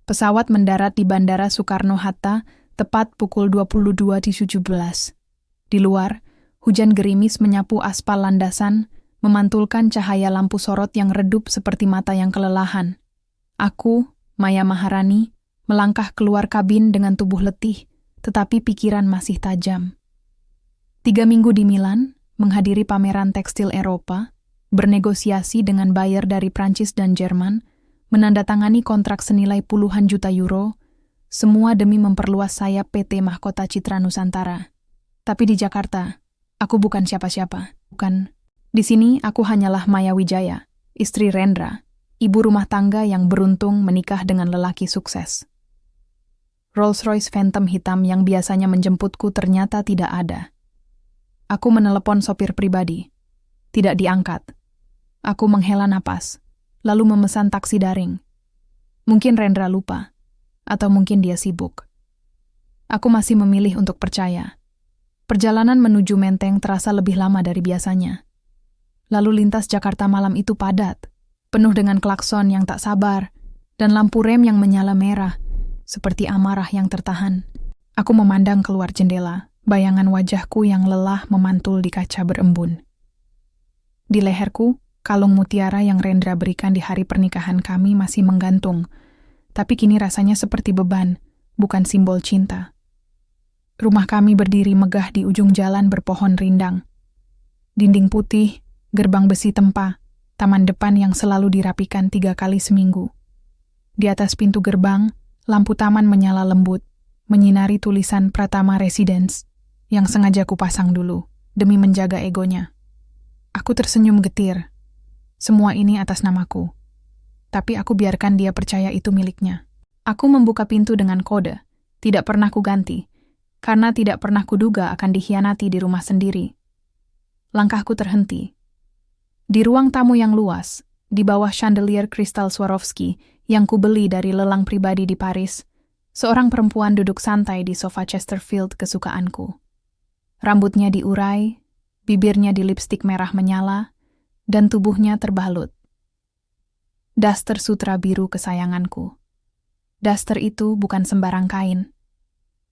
Pesawat mendarat di Bandara Soekarno-Hatta tepat pukul 22.17. Di luar, hujan gerimis menyapu aspal landasan, memantulkan cahaya lampu sorot yang redup seperti mata yang kelelahan. Aku, Maya Maharani, melangkah keluar kabin dengan tubuh letih, tetapi pikiran masih tajam. 3 minggu di Milan, menghadiri pameran tekstil Eropa, bernegosiasi dengan buyer dari Prancis dan Jerman, menandatangani kontrak senilai puluhan juta euro, semua demi memperluas sayap PT Mahkota Citra Nusantara. Tapi di Jakarta, aku bukan siapa-siapa. Bukan. Di sini aku hanyalah Maya Wijaya, istri Rendra, ibu rumah tangga yang beruntung menikah dengan lelaki sukses. Rolls-Royce Phantom hitam yang biasanya menjemputku ternyata tidak ada. Aku menelepon sopir pribadi. Tidak diangkat. Aku menghela napas, lalu memesan taksi daring. Mungkin Rendra lupa, atau mungkin dia sibuk. Aku masih memilih untuk percaya. Perjalanan menuju Menteng terasa lebih lama dari biasanya. Lalu lintas Jakarta malam itu padat, penuh dengan klakson yang tak sabar, dan lampu rem yang menyala merah, seperti amarah yang tertahan. Aku memandang keluar jendela, bayangan wajahku yang lelah memantul di kaca berembun. Di leherku, kalung mutiara yang Rendra berikan di hari pernikahan kami masih menggantung, tapi kini rasanya seperti beban, bukan simbol cinta. Rumah kami berdiri megah di ujung jalan berpohon rindang. Dinding putih, gerbang besi tempa, taman depan yang selalu dirapikan 3 kali seminggu. Di atas pintu gerbang, lampu taman menyala lembut, menyinari tulisan Pratama Residence, yang sengaja kupasang dulu, demi menjaga egonya. Aku tersenyum getir. Semua ini atas namaku. Tapi aku biarkan dia percaya itu miliknya. Aku membuka pintu dengan kode. Tidak pernah kuganti, karena tidak pernah kuduga akan dikhianati di rumah sendiri. Langkahku terhenti. Di ruang tamu yang luas, di bawah chandelier kristal Swarovski yang kubeli dari lelang pribadi di Paris, seorang perempuan duduk santai di sofa Chesterfield kesukaanku. Rambutnya diurai, bibirnya di lipstik merah menyala, dan tubuhnya terbalut. Daster sutra biru kesayanganku. Daster itu bukan sembarang kain.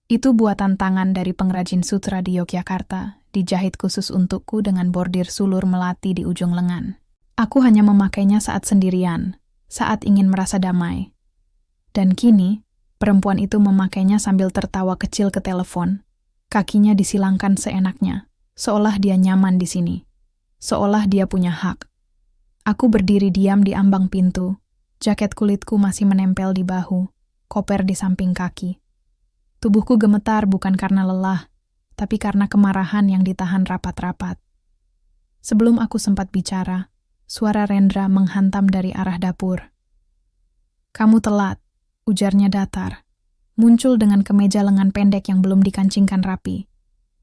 Itu buatan tangan dari pengrajin sutra di Yogyakarta, dijahit khusus untukku dengan bordir sulur melati di ujung lengan. Aku hanya memakainya saat sendirian, saat ingin merasa damai. Dan kini, perempuan itu memakainya sambil tertawa kecil ke telepon. Kakinya disilangkan seenaknya, seolah dia nyaman di sini. Seolah dia punya hak. Aku berdiri diam di ambang pintu. Jaket kulitku masih menempel di bahu, koper di samping kaki. Tubuhku gemetar bukan karena lelah, tapi karena kemarahan yang ditahan rapat-rapat. Sebelum aku sempat bicara, suara Rendra menghantam dari arah dapur. "Kamu telat," ujarnya datar. Muncul dengan kemeja lengan pendek yang belum dikancingkan rapi.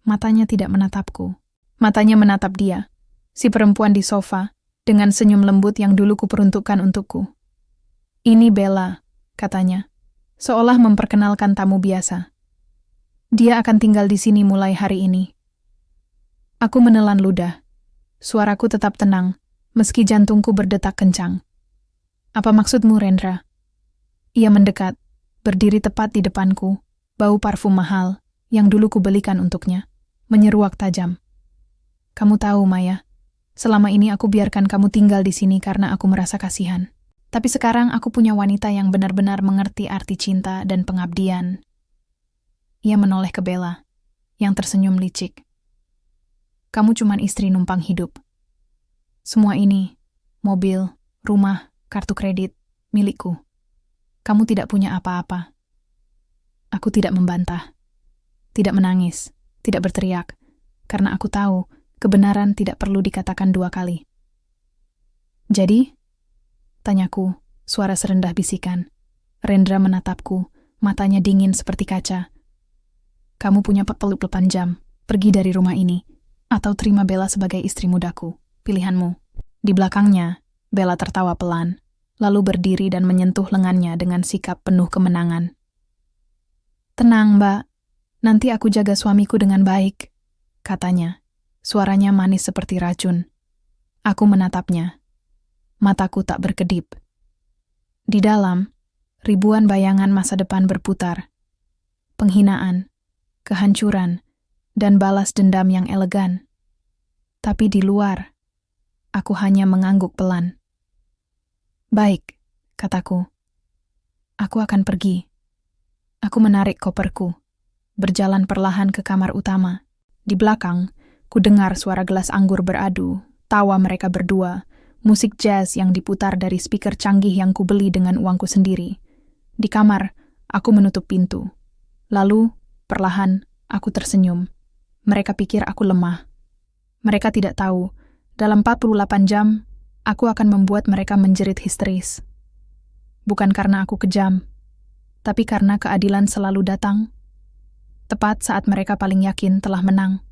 Matanya tidak menatapku. Matanya menatap dia, si perempuan di sofa, dengan senyum lembut yang dulu kuperuntukkan untukku. "Ini Bella," katanya, seolah memperkenalkan tamu biasa. "Dia akan tinggal di sini mulai hari ini." Aku menelan ludah. Suaraku tetap tenang, meski jantungku berdetak kencang. "Apa maksudmu, Rendra?" Ia mendekat, berdiri tepat di depanku, bau parfum mahal yang dulu kubelikan untuknya, menyeruak tajam. "Kamu tahu, Maya, selama ini aku biarkan kamu tinggal di sini karena aku merasa kasihan. Tapi sekarang aku punya wanita yang benar-benar mengerti arti cinta dan pengabdian." Ia menoleh ke Bella, yang tersenyum licik. "Kamu cuman istri numpang hidup. Semua ini, mobil, rumah, kartu kredit, milikku. Kamu tidak punya apa-apa." Aku tidak membantah, tidak menangis, tidak berteriak, karena aku tahu kebenaran tidak perlu dikatakan 2 kali. "Jadi?" tanyaku, suara serendah bisikan. Rendra menatapku, matanya dingin seperti kaca. "Kamu punya 48 jam, pergi dari rumah ini, atau terima Bella sebagai istri mudaku. Pilihanmu." Di belakangnya, Bella tertawa pelan, lalu berdiri dan menyentuh lengannya dengan sikap penuh kemenangan. "Tenang, Mbak. Nanti aku jaga suamiku dengan baik," katanya. Suaranya manis seperti racun. Aku menatapnya. Mataku tak berkedip. Di dalam, Ribuan bayangan masa depan berputar. Penghinaan, kehancuran, dan balas dendam yang elegan. Tapi di luar, aku hanya mengangguk pelan. Baik, kataku. Aku akan pergi. Aku menarik koperku, berjalan perlahan ke kamar utama. Di belakang, ku dengar suara gelas anggur beradu, tawa mereka berdua, musik jazz yang diputar dari speaker canggih yang kubeli dengan uangku sendiri. Di kamar, aku menutup pintu. Lalu, perlahan, aku tersenyum. Mereka pikir aku lemah. Mereka tidak tahu, dalam 48 jam, aku akan membuat mereka menjerit histeris. Bukan karena aku kejam, tapi karena keadilan selalu datang, tepat saat mereka paling yakin telah menang.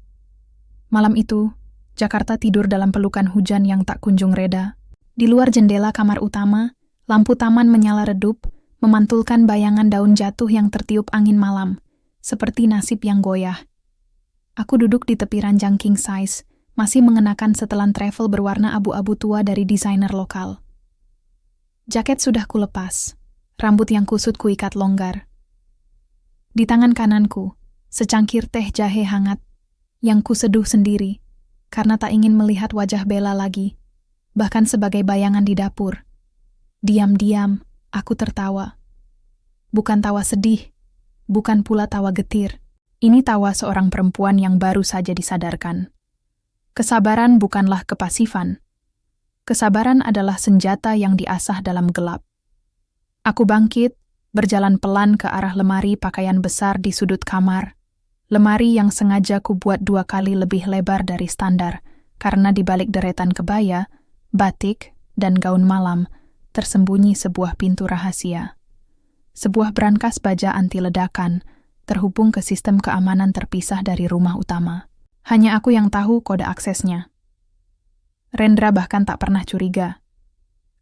Malam itu, Jakarta tidur dalam pelukan hujan yang tak kunjung reda. Di luar jendela kamar utama, lampu taman menyala redup, memantulkan bayangan daun jatuh yang tertiup angin malam, seperti nasib yang goyah. Aku duduk di tepi ranjang king size, masih mengenakan setelan travel berwarna abu-abu tua dari desainer lokal. Jaket sudah kulepas, rambut yang kusut kuikat longgar. Di tangan kananku, secangkir teh jahe hangat, yang kuseduh sendiri, karena tak ingin melihat wajah Bella lagi, bahkan sebagai bayangan di dapur. Diam-diam, aku tertawa. Bukan tawa sedih, bukan pula tawa getir. Ini tawa seorang perempuan yang baru saja disadarkan. Kesabaran bukanlah kepasifan. Kesabaran adalah senjata yang diasah dalam gelap. Aku bangkit, berjalan pelan ke arah lemari pakaian besar di sudut kamar. Lemari yang sengaja kubuat 2 kali lebih lebar dari standar, karena di balik deretan kebaya, batik, dan gaun malam, tersembunyi sebuah pintu rahasia. Sebuah brankas baja anti ledakan, terhubung ke sistem keamanan terpisah dari rumah utama. Hanya aku yang tahu kode aksesnya. Rendra bahkan tak pernah curiga.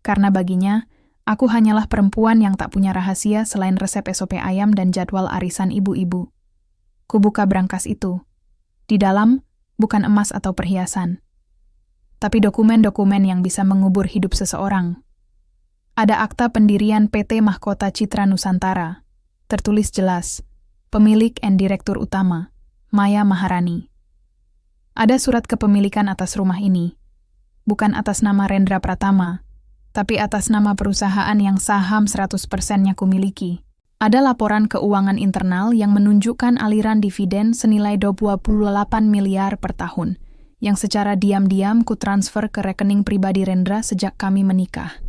Karena baginya, aku hanyalah perempuan yang tak punya rahasia selain resep SOP ayam dan jadwal arisan ibu-ibu. Kubuka brankas itu. Di dalam, bukan emas atau perhiasan, tapi dokumen-dokumen yang bisa mengubur hidup seseorang. Ada akta pendirian PT Mahkota Citra Nusantara. Tertulis jelas, pemilik dan direktur utama, Maya Maharani. Ada surat kepemilikan atas rumah ini, bukan atas nama Rendra Pratama, tapi atas nama perusahaan yang saham 100%-nya kumiliki. Ada laporan keuangan internal yang menunjukkan aliran dividen senilai 28 miliar per tahun, yang secara diam-diam kutransfer ke rekening pribadi Rendra sejak kami menikah.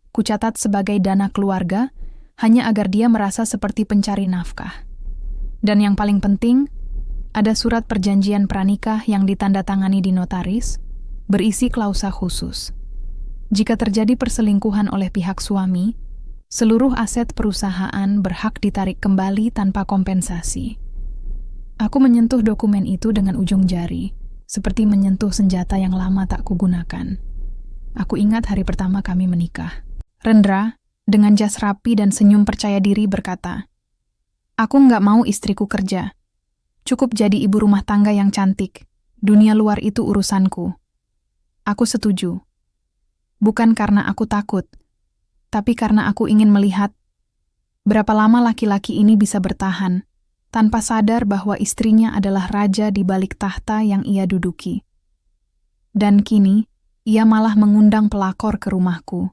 Kucatat sebagai dana keluarga, hanya agar dia merasa seperti pencari nafkah. Dan yang paling penting, ada surat perjanjian pranikah yang ditandatangani di notaris, berisi klausa khusus. Jika terjadi perselingkuhan oleh pihak suami, seluruh aset perusahaan berhak ditarik kembali tanpa kompensasi. Aku menyentuh dokumen itu dengan ujung jari, seperti menyentuh senjata yang lama tak kugunakan. Aku ingat hari pertama kami menikah. Rendra, dengan jas rapi dan senyum percaya diri berkata, "Aku nggak mau istriku kerja. Cukup jadi ibu rumah tangga yang cantik. Dunia luar itu urusanku." Aku setuju. Bukan karena aku takut, tapi karena aku ingin melihat berapa lama laki-laki ini bisa bertahan, tanpa sadar bahwa istrinya adalah raja di balik tahta yang ia duduki. Dan kini, ia malah mengundang pelakor ke rumahku,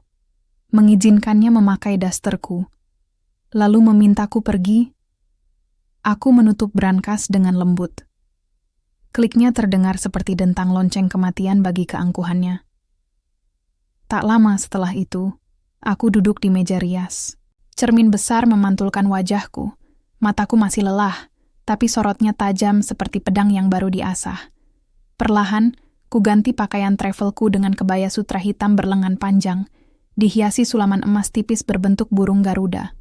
mengizinkannya memakai dasterku, lalu memintaku pergi. Aku menutup brankas dengan lembut. Kliknya terdengar seperti dentang lonceng kematian bagi keangkuhannya. Tak lama setelah itu, aku duduk di meja rias. Cermin besar memantulkan wajahku. Mataku masih lelah, tapi sorotnya tajam seperti pedang yang baru diasah. Perlahan, ku ganti pakaian travelku dengan kebaya sutra hitam berlengan panjang, dihiasi sulaman emas tipis berbentuk burung Garuda.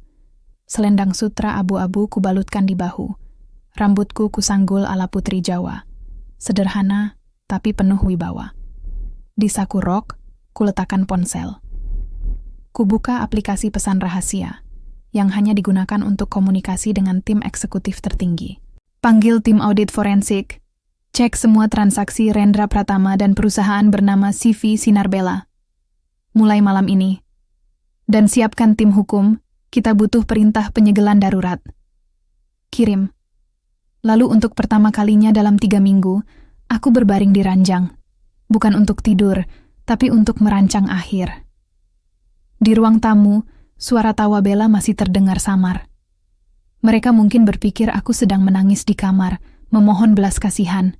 Selendang sutra abu-abu kubalutkan di bahu. Rambutku kusanggul ala putri Jawa. Sederhana, tapi penuh wibawa. Di saku rok, kuletakkan ponsel. Kubuka aplikasi pesan rahasia, yang hanya digunakan untuk komunikasi dengan tim eksekutif tertinggi. Panggil tim audit forensik. Cek semua transaksi Rendra Pratama dan perusahaan bernama CV Sinar Bella. Mulai malam ini. Dan siapkan tim hukum, Kita butuh perintah penyegelan darurat. Kirim. Lalu untuk pertama kalinya dalam 3 minggu, aku berbaring di ranjang. Bukan untuk tidur, tapi untuk merancang akhir. Di ruang tamu, suara tawa Bella masih terdengar samar. Mereka mungkin berpikir aku sedang menangis di kamar, memohon belas kasihan.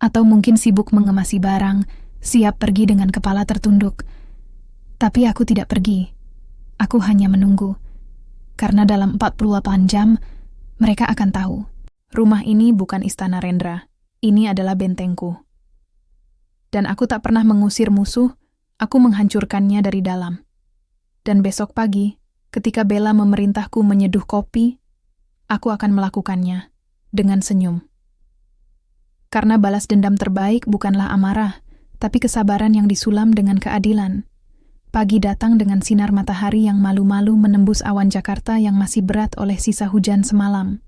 Atau mungkin sibuk mengemasi barang, siap pergi dengan kepala tertunduk. Tapi aku tidak pergi. Aku hanya menunggu. Karena dalam 48 jam, mereka akan tahu. Rumah ini bukan istana Rendra. Ini adalah bentengku. Dan aku tak pernah mengusir musuh, aku menghancurkannya dari dalam. Dan besok pagi, ketika Bella memerintahku menyeduh kopi, aku akan melakukannya dengan senyum. Karena balas dendam terbaik bukanlah amarah, tapi kesabaran yang disulam dengan keadilan. Pagi datang dengan sinar matahari yang malu-malu menembus awan Jakarta yang masih berat oleh sisa hujan semalam.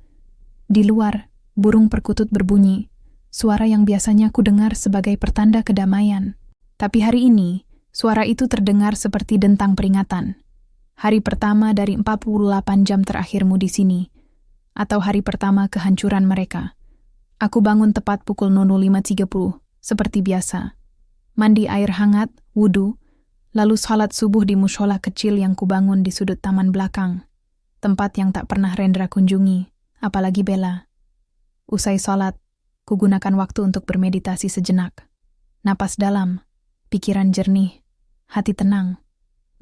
Di luar, burung perkutut berbunyi, suara yang biasanya ku dengar sebagai pertanda kedamaian. Tapi hari ini, suara itu terdengar seperti dentang peringatan. Hari pertama dari 48 jam terakhirmu di sini, atau hari pertama kehancuran mereka. Aku bangun tepat pukul 05.30, seperti biasa. Mandi air hangat, wudu, lalu salat subuh di mushola kecil yang kubangun di sudut taman belakang, tempat yang tak pernah Rendra kunjungi, apalagi Bella. Usai salat, kugunakan waktu untuk bermeditasi sejenak. Napas dalam, pikiran jernih, hati tenang.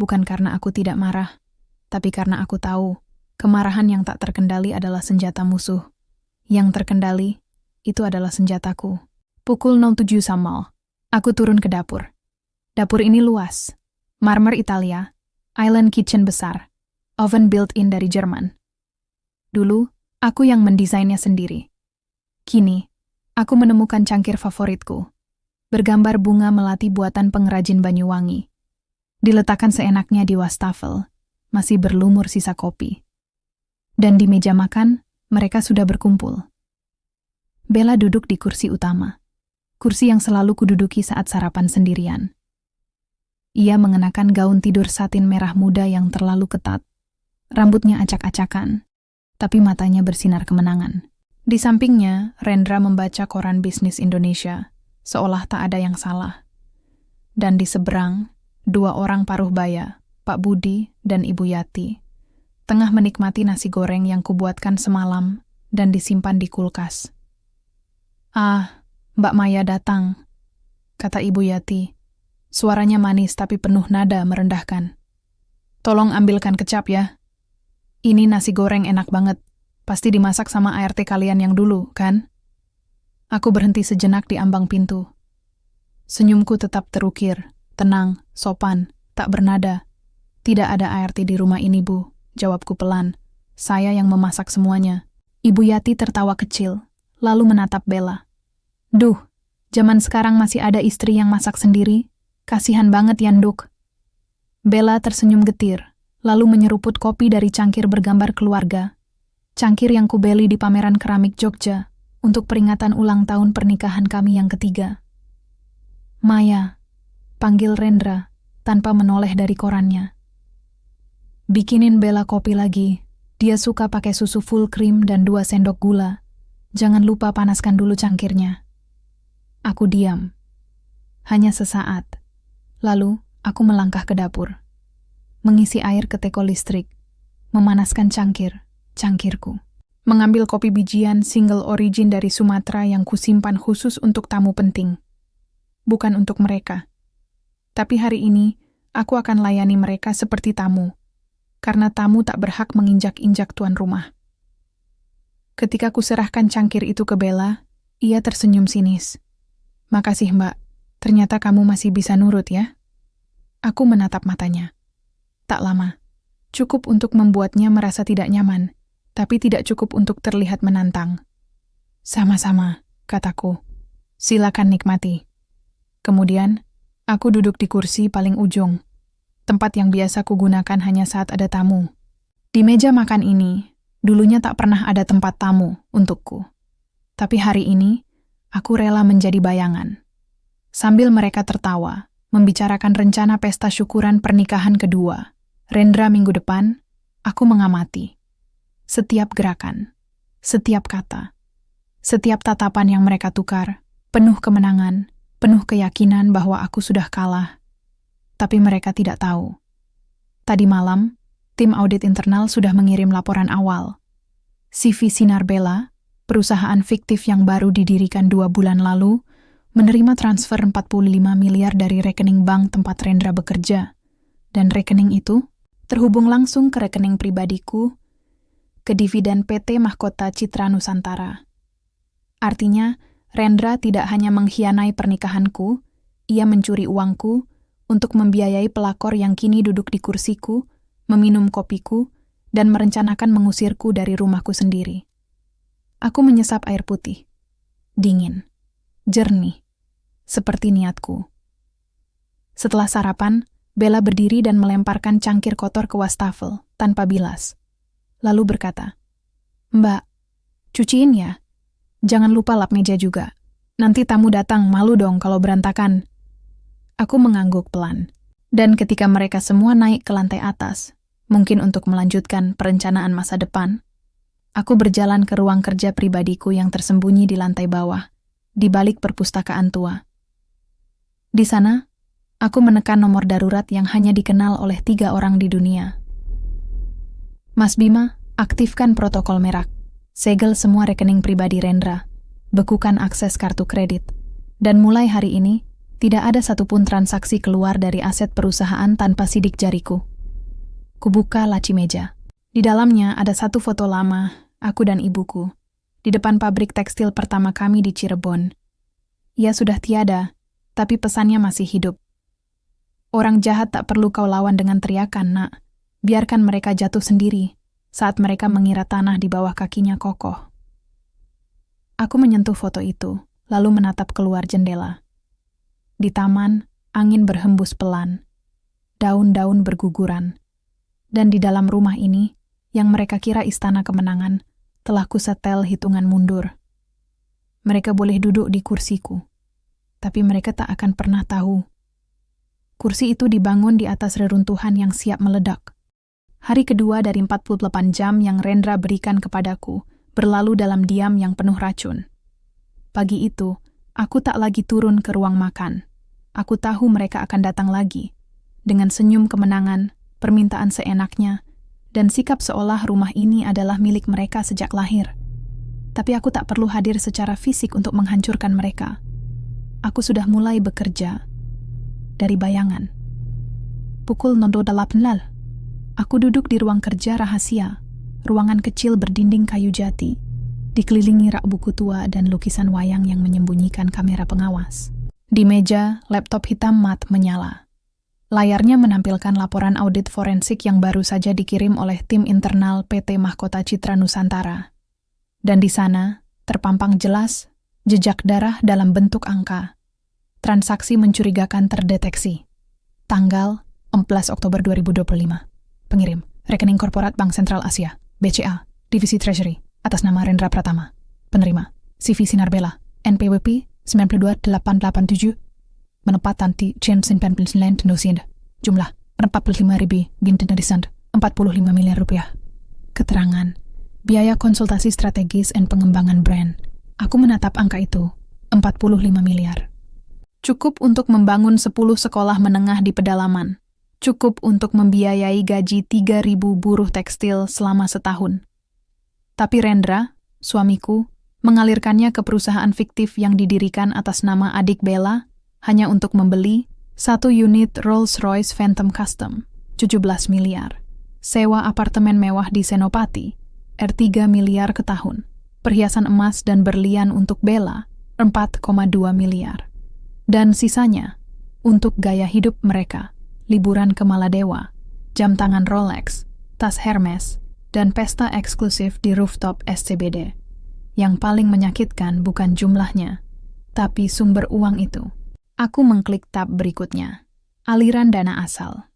Bukan karena aku tidak marah, tapi karena aku tahu, kemarahan yang tak terkendali adalah senjata musuh. Yang terkendali, itu adalah senjataku. Pukul 07 Samal, aku turun ke dapur. Dapur ini luas. Marmer Italia, island kitchen besar, oven built-in dari Jerman. Dulu, aku yang mendesainnya sendiri. Kini, aku menemukan cangkir favoritku. Bergambar bunga melati buatan pengrajin Banyuwangi. Diletakkan seenaknya di wastafel, masih berlumur sisa kopi. Dan di meja makan, mereka sudah berkumpul. Bella duduk di kursi utama. Kursi yang selalu kududuki saat sarapan sendirian. Ia mengenakan gaun tidur satin merah muda yang terlalu ketat. Rambutnya acak-acakan, tapi matanya bersinar kemenangan. Di sampingnya, Rendra membaca koran bisnis Indonesia, seolah tak ada yang salah. Dan di seberang, 2 orang paruh baya, Pak Budi dan Ibu Yati, tengah menikmati nasi goreng yang kubuatkan semalam dan disimpan di kulkas. "Ah, Mbak Maya datang," kata Ibu Yati. Suaranya manis tapi penuh nada merendahkan. "Tolong ambilkan kecap ya. Ini nasi goreng enak banget. Pasti dimasak sama ART kalian yang dulu, kan?" Aku berhenti sejenak di ambang pintu. Senyumku tetap terukir, tenang, sopan, tak bernada. "Tidak ada ART di rumah ini, Bu," jawabku pelan. "Saya yang memasak semuanya." Ibu Yati tertawa kecil, lalu menatap Bella. "Duh, zaman sekarang masih ada istri yang masak sendiri? Kasihan banget, Yanduk." Bella tersenyum getir, lalu menyeruput kopi dari cangkir bergambar keluarga. Cangkir yang kubeli di pameran keramik Jogja untuk peringatan ulang tahun pernikahan kami yang ketiga. "Maya," panggil Rendra tanpa menoleh dari korannya. "Bikinin Bella kopi lagi. Dia suka pakai susu full cream dan 2 sendok gula. Jangan lupa panaskan dulu cangkirnya." Aku diam. Hanya sesaat. Lalu, aku melangkah ke dapur. Mengisi air ke teko listrik. Memanaskan cangkirku. Mengambil kopi bijian single origin dari Sumatera yang kusimpan khusus untuk tamu penting. Bukan untuk mereka. Tapi hari ini, aku akan layani mereka seperti tamu. Karena tamu tak berhak menginjak-injak tuan rumah. Ketika kuserahkan cangkir itu ke Bella, ia tersenyum sinis. "Makasih, Mbak. Ternyata kamu masih bisa nurut ya." Aku menatap matanya. Tak lama. Cukup untuk membuatnya merasa tidak nyaman, tapi tidak cukup untuk terlihat menantang. "Sama-sama," kataku. "Silakan nikmati." Kemudian, aku duduk di kursi paling ujung, tempat yang biasa kugunakan hanya saat ada tamu. Di meja makan ini, dulunya tak pernah ada tempat tamu untukku. Tapi hari ini, aku rela menjadi bayangan. Sambil mereka tertawa, membicarakan rencana pesta syukuran pernikahan kedua, Rendra minggu depan, Aku mengamati. Setiap gerakan, setiap kata, setiap tatapan yang mereka tukar, penuh kemenangan, penuh keyakinan bahwa aku sudah kalah. Tapi mereka tidak tahu. Tadi malam, tim audit internal sudah mengirim laporan awal. CV Sinar Bella, perusahaan fiktif yang baru didirikan 2 bulan lalu, menerima transfer 45 miliar dari rekening bank tempat Rendra bekerja. Dan rekening itu terhubung langsung ke rekening pribadiku, ke dividen PT Mahkota Citra Nusantara. Artinya, Rendra tidak hanya mengkhianai pernikahanku, ia mencuri uangku untuk membiayai pelakor yang kini duduk di kursiku, meminum kopiku, dan merencanakan mengusirku dari rumahku sendiri. Aku menyesap air putih. Dingin. Jernih. Seperti niatku. Setelah sarapan, Bella berdiri dan melemparkan cangkir kotor ke wastafel, tanpa bilas. Lalu berkata, "Mbak, cuciin ya. Jangan lupa lap meja juga. Nanti tamu datang, malu dong kalau berantakan." Aku mengangguk pelan. Dan ketika mereka semua naik ke lantai atas, mungkin untuk melanjutkan perencanaan masa depan, aku berjalan ke ruang kerja pribadiku yang tersembunyi di lantai bawah, di balik perpustakaan tua. Di sana, aku menekan nomor darurat yang hanya dikenal oleh 3 orang di dunia. "Mas Bima, aktifkan protokol merak. Segel semua rekening pribadi Rendra. Bekukan akses kartu kredit. Dan mulai hari ini, tidak ada satupun transaksi keluar dari aset perusahaan tanpa sidik jariku." Kubuka laci meja. Di dalamnya ada satu foto lama, aku dan ibuku, di depan pabrik tekstil pertama kami di Cirebon. Ia sudah tiada, tapi pesannya masih hidup. "Orang jahat tak perlu kau lawan dengan teriakan, nak. Biarkan mereka jatuh sendiri saat mereka mengira tanah di bawah kakinya kokoh." Aku menyentuh foto itu, lalu menatap keluar jendela. Di taman, angin berhembus pelan. Daun-daun berguguran. Dan di dalam rumah ini, yang mereka kira istana kemenangan, telah kusetel hitungan mundur. Mereka boleh duduk di kursiku, tapi mereka tak akan pernah tahu. Kursi itu dibangun di atas reruntuhan yang siap meledak. Hari kedua dari 48 jam yang Rendra berikan kepadaku, berlalu dalam diam yang penuh racun. Pagi itu, aku tak lagi turun ke ruang makan. Aku tahu mereka akan datang lagi, dengan senyum kemenangan, permintaan seenaknya, dan sikap seolah rumah ini adalah milik mereka sejak lahir. Tapi aku tak perlu hadir secara fisik untuk menghancurkan mereka. Aku sudah mulai bekerja dari bayangan. Pukul 08.00. Aku duduk di ruang kerja rahasia, ruangan kecil berdinding kayu jati, dikelilingi rak buku tua dan lukisan wayang yang menyembunyikan kamera pengawas. Di meja, laptop hitam mat menyala. Layarnya menampilkan laporan audit forensik yang baru saja dikirim oleh tim internal PT Mahkota Citra Nusantara. Dan di sana, terpampang jelas, jejak darah dalam bentuk angka. Transaksi mencurigakan terdeteksi. Tanggal 14 Oktober 2025. Pengirim, rekening korporat Bank Sentral Asia, BCA, Divisi Treasury, atas nama Rendra Pratama. Penerima, CV Sinar Bella, NPWP 92887, menempatan di Jensen Penpilsland Nusind, jumlah 45.000 binten disant, 45 miliar rupiah. Keterangan, biaya konsultasi strategis dan pengembangan brand. Aku menatap angka itu, 45 miliar. Cukup untuk membangun 10 sekolah menengah di pedalaman. Cukup untuk membiayai gaji 3.000 buruh tekstil selama setahun. Tapi Rendra, suamiku, mengalirkannya ke perusahaan fiktif yang didirikan atas nama adik Bella hanya untuk membeli 1 unit Rolls-Royce Phantom Custom, 17 miliar. Sewa apartemen mewah di Senopati, R3 miliar ke tahun. Perhiasan emas dan berlian untuk Bella, 4,2 miliar. Dan sisanya, untuk gaya hidup mereka, liburan ke Maladewa, jam tangan Rolex, tas Hermes, dan pesta eksklusif di rooftop SCBD. Yang paling menyakitkan bukan jumlahnya, tapi sumber uang itu. Aku mengklik tab berikutnya. Aliran dana asal.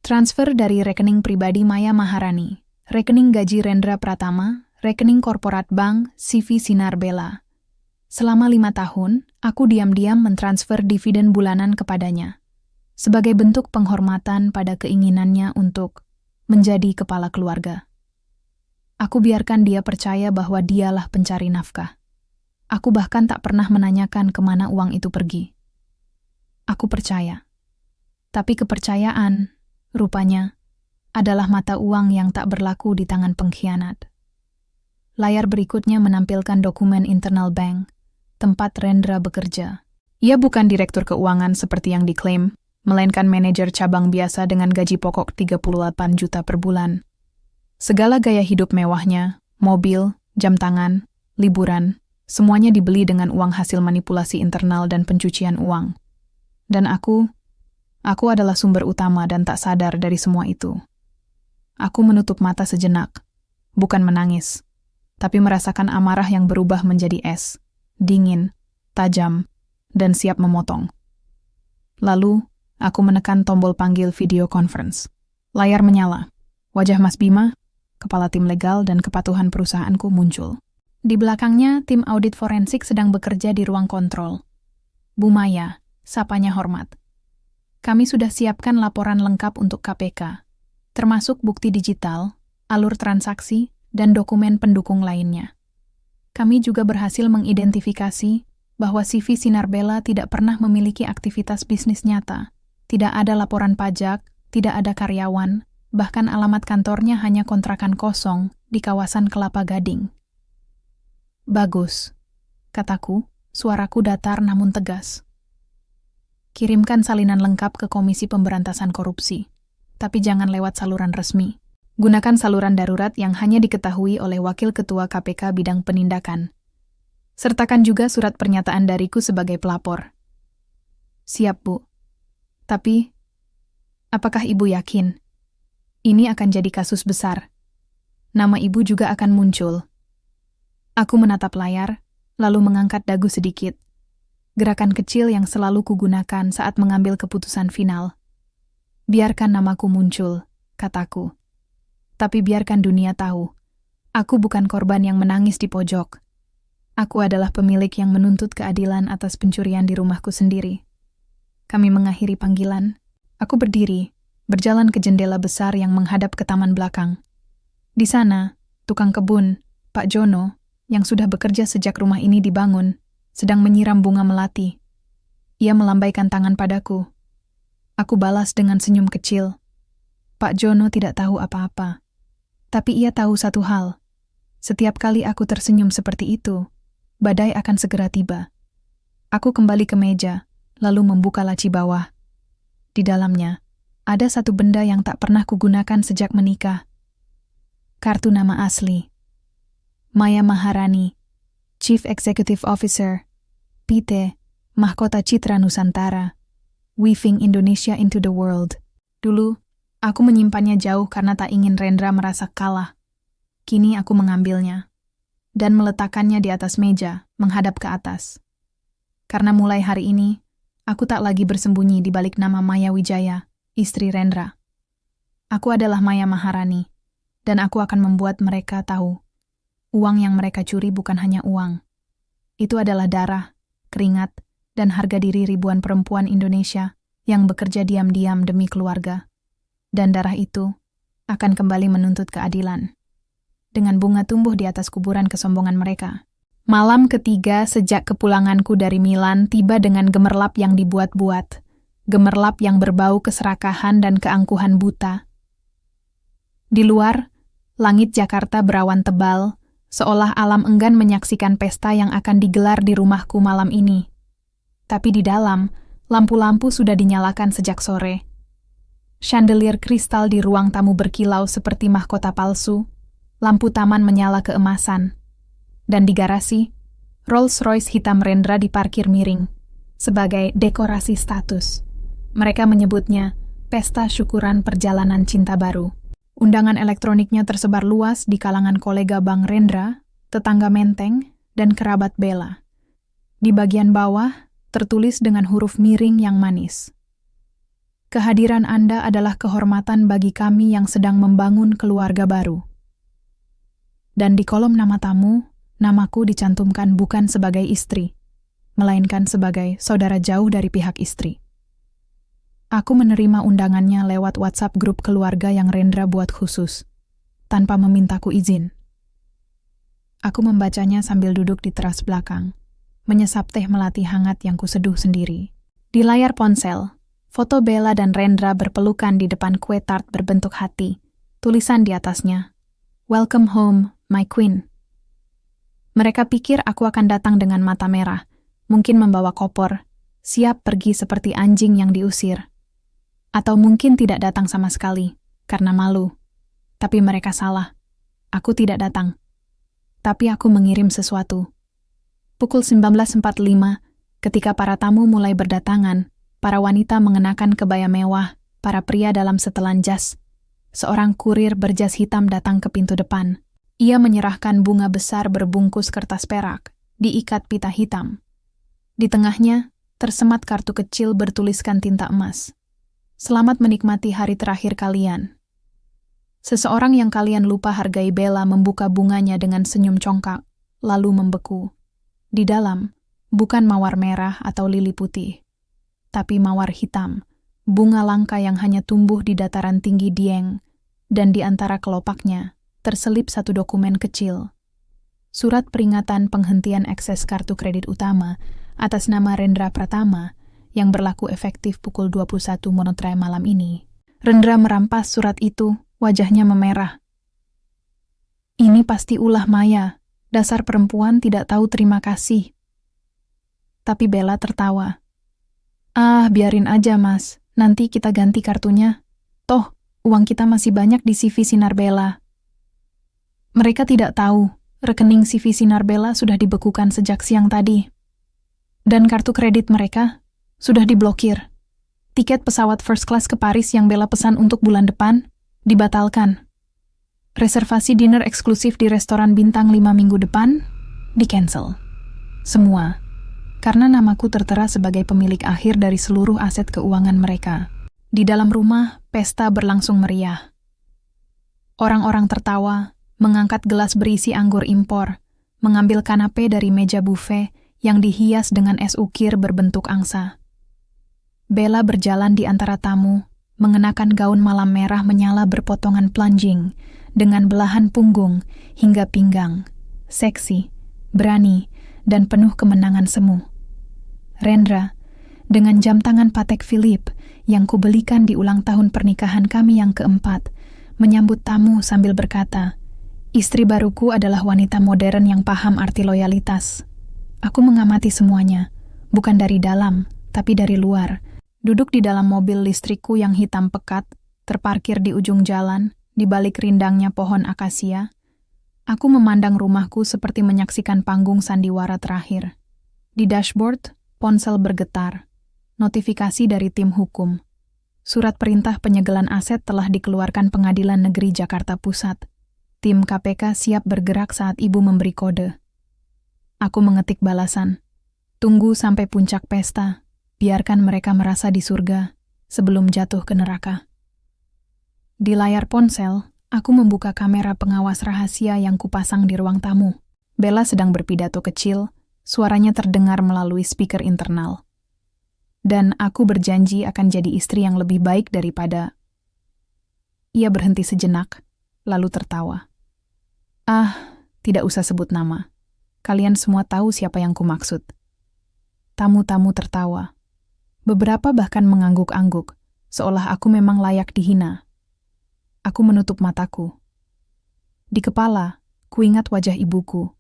Transfer dari rekening pribadi Maya Maharani, rekening gaji Rendra Pratama, rekening korporat bank CV Sinar Bella. Selama 5 tahun, aku diam-diam mentransfer dividen bulanan kepadanya. Sebagai bentuk penghormatan pada keinginannya untuk menjadi kepala keluarga. Aku biarkan dia percaya bahwa dialah pencari nafkah. Aku bahkan tak pernah menanyakan kemana uang itu pergi. Aku percaya. Tapi kepercayaan, rupanya, adalah mata uang yang tak berlaku di tangan pengkhianat. Layar berikutnya menampilkan dokumen internal bank, tempat Rendra bekerja. Ia bukan direktur keuangan seperti yang diklaim, melainkan manajer cabang biasa dengan gaji pokok 38 juta per bulan. Segala gaya hidup mewahnya, mobil, jam tangan, liburan, semuanya dibeli dengan uang hasil manipulasi internal dan pencucian uang. Dan aku adalah sumber utama dan tak sadar dari semua itu. Aku menutup mata sejenak, bukan menangis, tapi merasakan amarah yang berubah menjadi es, dingin, tajam, dan siap memotong. Lalu, aku menekan tombol panggil video conference. Layar menyala. Wajah Mas Bima, kepala tim legal dan kepatuhan perusahaanku muncul. Di belakangnya, tim audit forensik sedang bekerja di ruang kontrol. Bu Maya, sapanya hormat. Kami sudah siapkan laporan lengkap untuk KPK, termasuk bukti digital, alur transaksi, dan dokumen pendukung lainnya. Kami juga berhasil mengidentifikasi bahwa CV Sinar Bella tidak pernah memiliki aktivitas bisnis nyata. Tidak ada laporan pajak, tidak ada karyawan, bahkan alamat kantornya hanya kontrakan kosong di kawasan Kelapa Gading. Bagus, kataku, suaraku datar namun tegas. Kirimkan salinan lengkap ke Komisi Pemberantasan Korupsi, tapi jangan lewat saluran resmi. Gunakan saluran darurat yang hanya diketahui oleh Wakil Ketua KPK bidang penindakan. Sertakan juga surat pernyataan dariku sebagai pelapor. Siap, Bu. Tapi, apakah Ibu yakin ini akan jadi kasus besar? Nama Ibu juga akan muncul. Aku menatap layar, lalu mengangkat dagu sedikit. Gerakan kecil yang selalu kugunakan saat mengambil keputusan final. Biarkan namaku muncul, kataku. Tapi biarkan dunia tahu, aku bukan korban yang menangis di pojok. Aku adalah pemilik yang menuntut keadilan atas pencurian di rumahku sendiri. Kami mengakhiri panggilan. Aku berdiri, berjalan ke jendela besar yang menghadap ke taman belakang. Di sana, tukang kebun, Pak Jono, yang sudah bekerja sejak rumah ini dibangun, sedang menyiram bunga melati. Ia melambaikan tangan padaku. Aku balas dengan senyum kecil. Pak Jono tidak tahu apa-apa. Tapi ia tahu satu hal. Setiap kali aku tersenyum seperti itu, badai akan segera tiba. Aku kembali ke meja, lalu membuka laci bawah. Di dalamnya, ada satu benda yang tak pernah kugunakan sejak menikah. Kartu nama asli. Maya Maharani, Chief Executive Officer, PT, Mahkota Citra Nusantara, Weaving Indonesia into the World. Dulu, aku menyimpannya jauh karena tak ingin Rendra merasa kalah. Kini aku mengambilnya dan meletakkannya di atas meja, menghadap ke atas. Karena mulai hari ini, aku tak lagi bersembunyi di balik nama Maya Wijaya, istri Rendra. Aku adalah Maya Maharani, dan aku akan membuat mereka tahu. Uang yang mereka curi bukan hanya uang. Itu adalah darah, keringat, dan harga diri ribuan perempuan Indonesia yang bekerja diam-diam demi keluarga. Dan darah itu akan kembali menuntut keadilan. Dengan bunga tumbuh di atas kuburan kesombongan mereka. Malam ketiga sejak kepulanganku dari Milan tiba dengan gemerlap yang dibuat-buat. Gemerlap yang berbau keserakahan dan keangkuhan buta. Di luar, langit Jakarta berawan tebal, seolah alam enggan menyaksikan pesta yang akan digelar di rumahku malam ini. Tapi di dalam, lampu-lampu sudah dinyalakan sejak sore. Chandelier kristal di ruang tamu berkilau seperti mahkota palsu, lampu taman menyala keemasan. Dan di garasi, Rolls-Royce hitam Rendra diparkir miring, sebagai dekorasi status. Mereka menyebutnya Pesta Syukuran Perjalanan Cinta Baru. Undangan elektroniknya tersebar luas di kalangan kolega Bang Rendra, tetangga Menteng, dan kerabat Bella. Di bagian bawah, tertulis dengan huruf miring yang manis. Kehadiran Anda adalah kehormatan bagi kami yang sedang membangun keluarga baru. Dan di kolom nama tamu, namaku dicantumkan bukan sebagai istri, melainkan sebagai saudara jauh dari pihak istri. Aku menerima undangannya lewat WhatsApp grup keluarga yang Rendra buat khusus, tanpa memintaku izin. Aku membacanya sambil duduk di teras belakang, menyesap teh melati hangat yang kuseduh sendiri. Di layar ponsel, foto Bella dan Rendra berpelukan di depan kue tart berbentuk hati, tulisan di atasnya, "Welcome home, my queen." Mereka pikir aku akan datang dengan mata merah, mungkin membawa kopor, siap pergi seperti anjing yang diusir. Atau mungkin tidak datang sama sekali, karena malu. Tapi mereka salah. Aku tidak datang. Tapi aku mengirim sesuatu. Pukul 19.45, ketika para tamu mulai berdatangan, para wanita mengenakan kebaya mewah, para pria dalam setelan jas. Seorang kurir berjas hitam datang ke pintu depan. Ia menyerahkan bunga besar berbungkus kertas perak, diikat pita hitam. Di tengahnya, tersemat kartu kecil bertuliskan tinta emas. "Selamat menikmati hari terakhir kalian." Seseorang yang kalian lupa hargai Bella membuka bunganya dengan senyum congkak, lalu membeku. Di dalam, bukan mawar merah atau lili putih, tapi mawar hitam, bunga langka yang hanya tumbuh di dataran tinggi Dieng, dan di antara kelopaknya, terselip satu dokumen kecil. Surat peringatan penghentian akses kartu kredit utama atas nama Rendra Pratama yang berlaku efektif pukul 21 Monotre malam ini. Rendra merampas surat itu, wajahnya memerah. Ini pasti ulah Maya, dasar perempuan tidak tahu terima kasih. Tapi Bella tertawa. "Ah, biarin aja mas, nanti kita ganti kartunya. Toh, uang kita masih banyak di CV Sinar Bella." Mereka tidak tahu, rekening CV Sinar Bella sudah dibekukan sejak siang tadi. Dan kartu kredit mereka sudah diblokir. Tiket pesawat first class ke Paris yang Bella pesan untuk bulan depan dibatalkan. Reservasi dinner eksklusif di restoran bintang 5 minggu depan di-cancel. Semua, karena namaku tertera sebagai pemilik akhir dari seluruh aset keuangan mereka. Di dalam rumah, pesta berlangsung meriah. Orang-orang tertawa, mengangkat gelas berisi anggur impor, mengambil kanape dari meja buffet yang dihias dengan es ukir berbentuk angsa. Bella berjalan di antara tamu, mengenakan gaun malam merah menyala berpotongan plunging, dengan belahan punggung hingga pinggang, seksi, berani, dan penuh kemenangan semu. Rendra, dengan jam tangan Patek Philippe yang kubelikan di ulang tahun pernikahan kami yang keempat, menyambut tamu sambil berkata, "Istri baruku adalah wanita modern yang paham arti loyalitas." Aku mengamati semuanya, bukan dari dalam, tapi dari luar. Duduk di dalam mobil listrikku yang hitam pekat, terparkir di ujung jalan, di balik rindangnya pohon akasia. Aku memandang rumahku seperti menyaksikan panggung sandiwara terakhir. Di dashboard, ponsel bergetar. Notifikasi dari tim hukum. Surat perintah penyegelan aset telah dikeluarkan Pengadilan Negeri Jakarta Pusat. Tim KPK siap bergerak saat ibu memberi kode. Aku mengetik balasan. Tunggu sampai puncak pesta. Biarkan mereka merasa di surga sebelum jatuh ke neraka. Di layar ponsel, aku membuka kamera pengawas rahasia yang kupasang di ruang tamu. Bella sedang berpidato kecil, suaranya terdengar melalui speaker internal. Dan aku berjanji akan jadi istri yang lebih baik daripada... Ia berhenti sejenak, lalu tertawa. "Ah, tidak usah sebut nama. Kalian semua tahu siapa yang kumaksud." Tamu-tamu tertawa. Beberapa bahkan mengangguk-angguk, seolah aku memang layak dihina. Aku menutup mataku. Di kepala, kuingat wajah ibuku,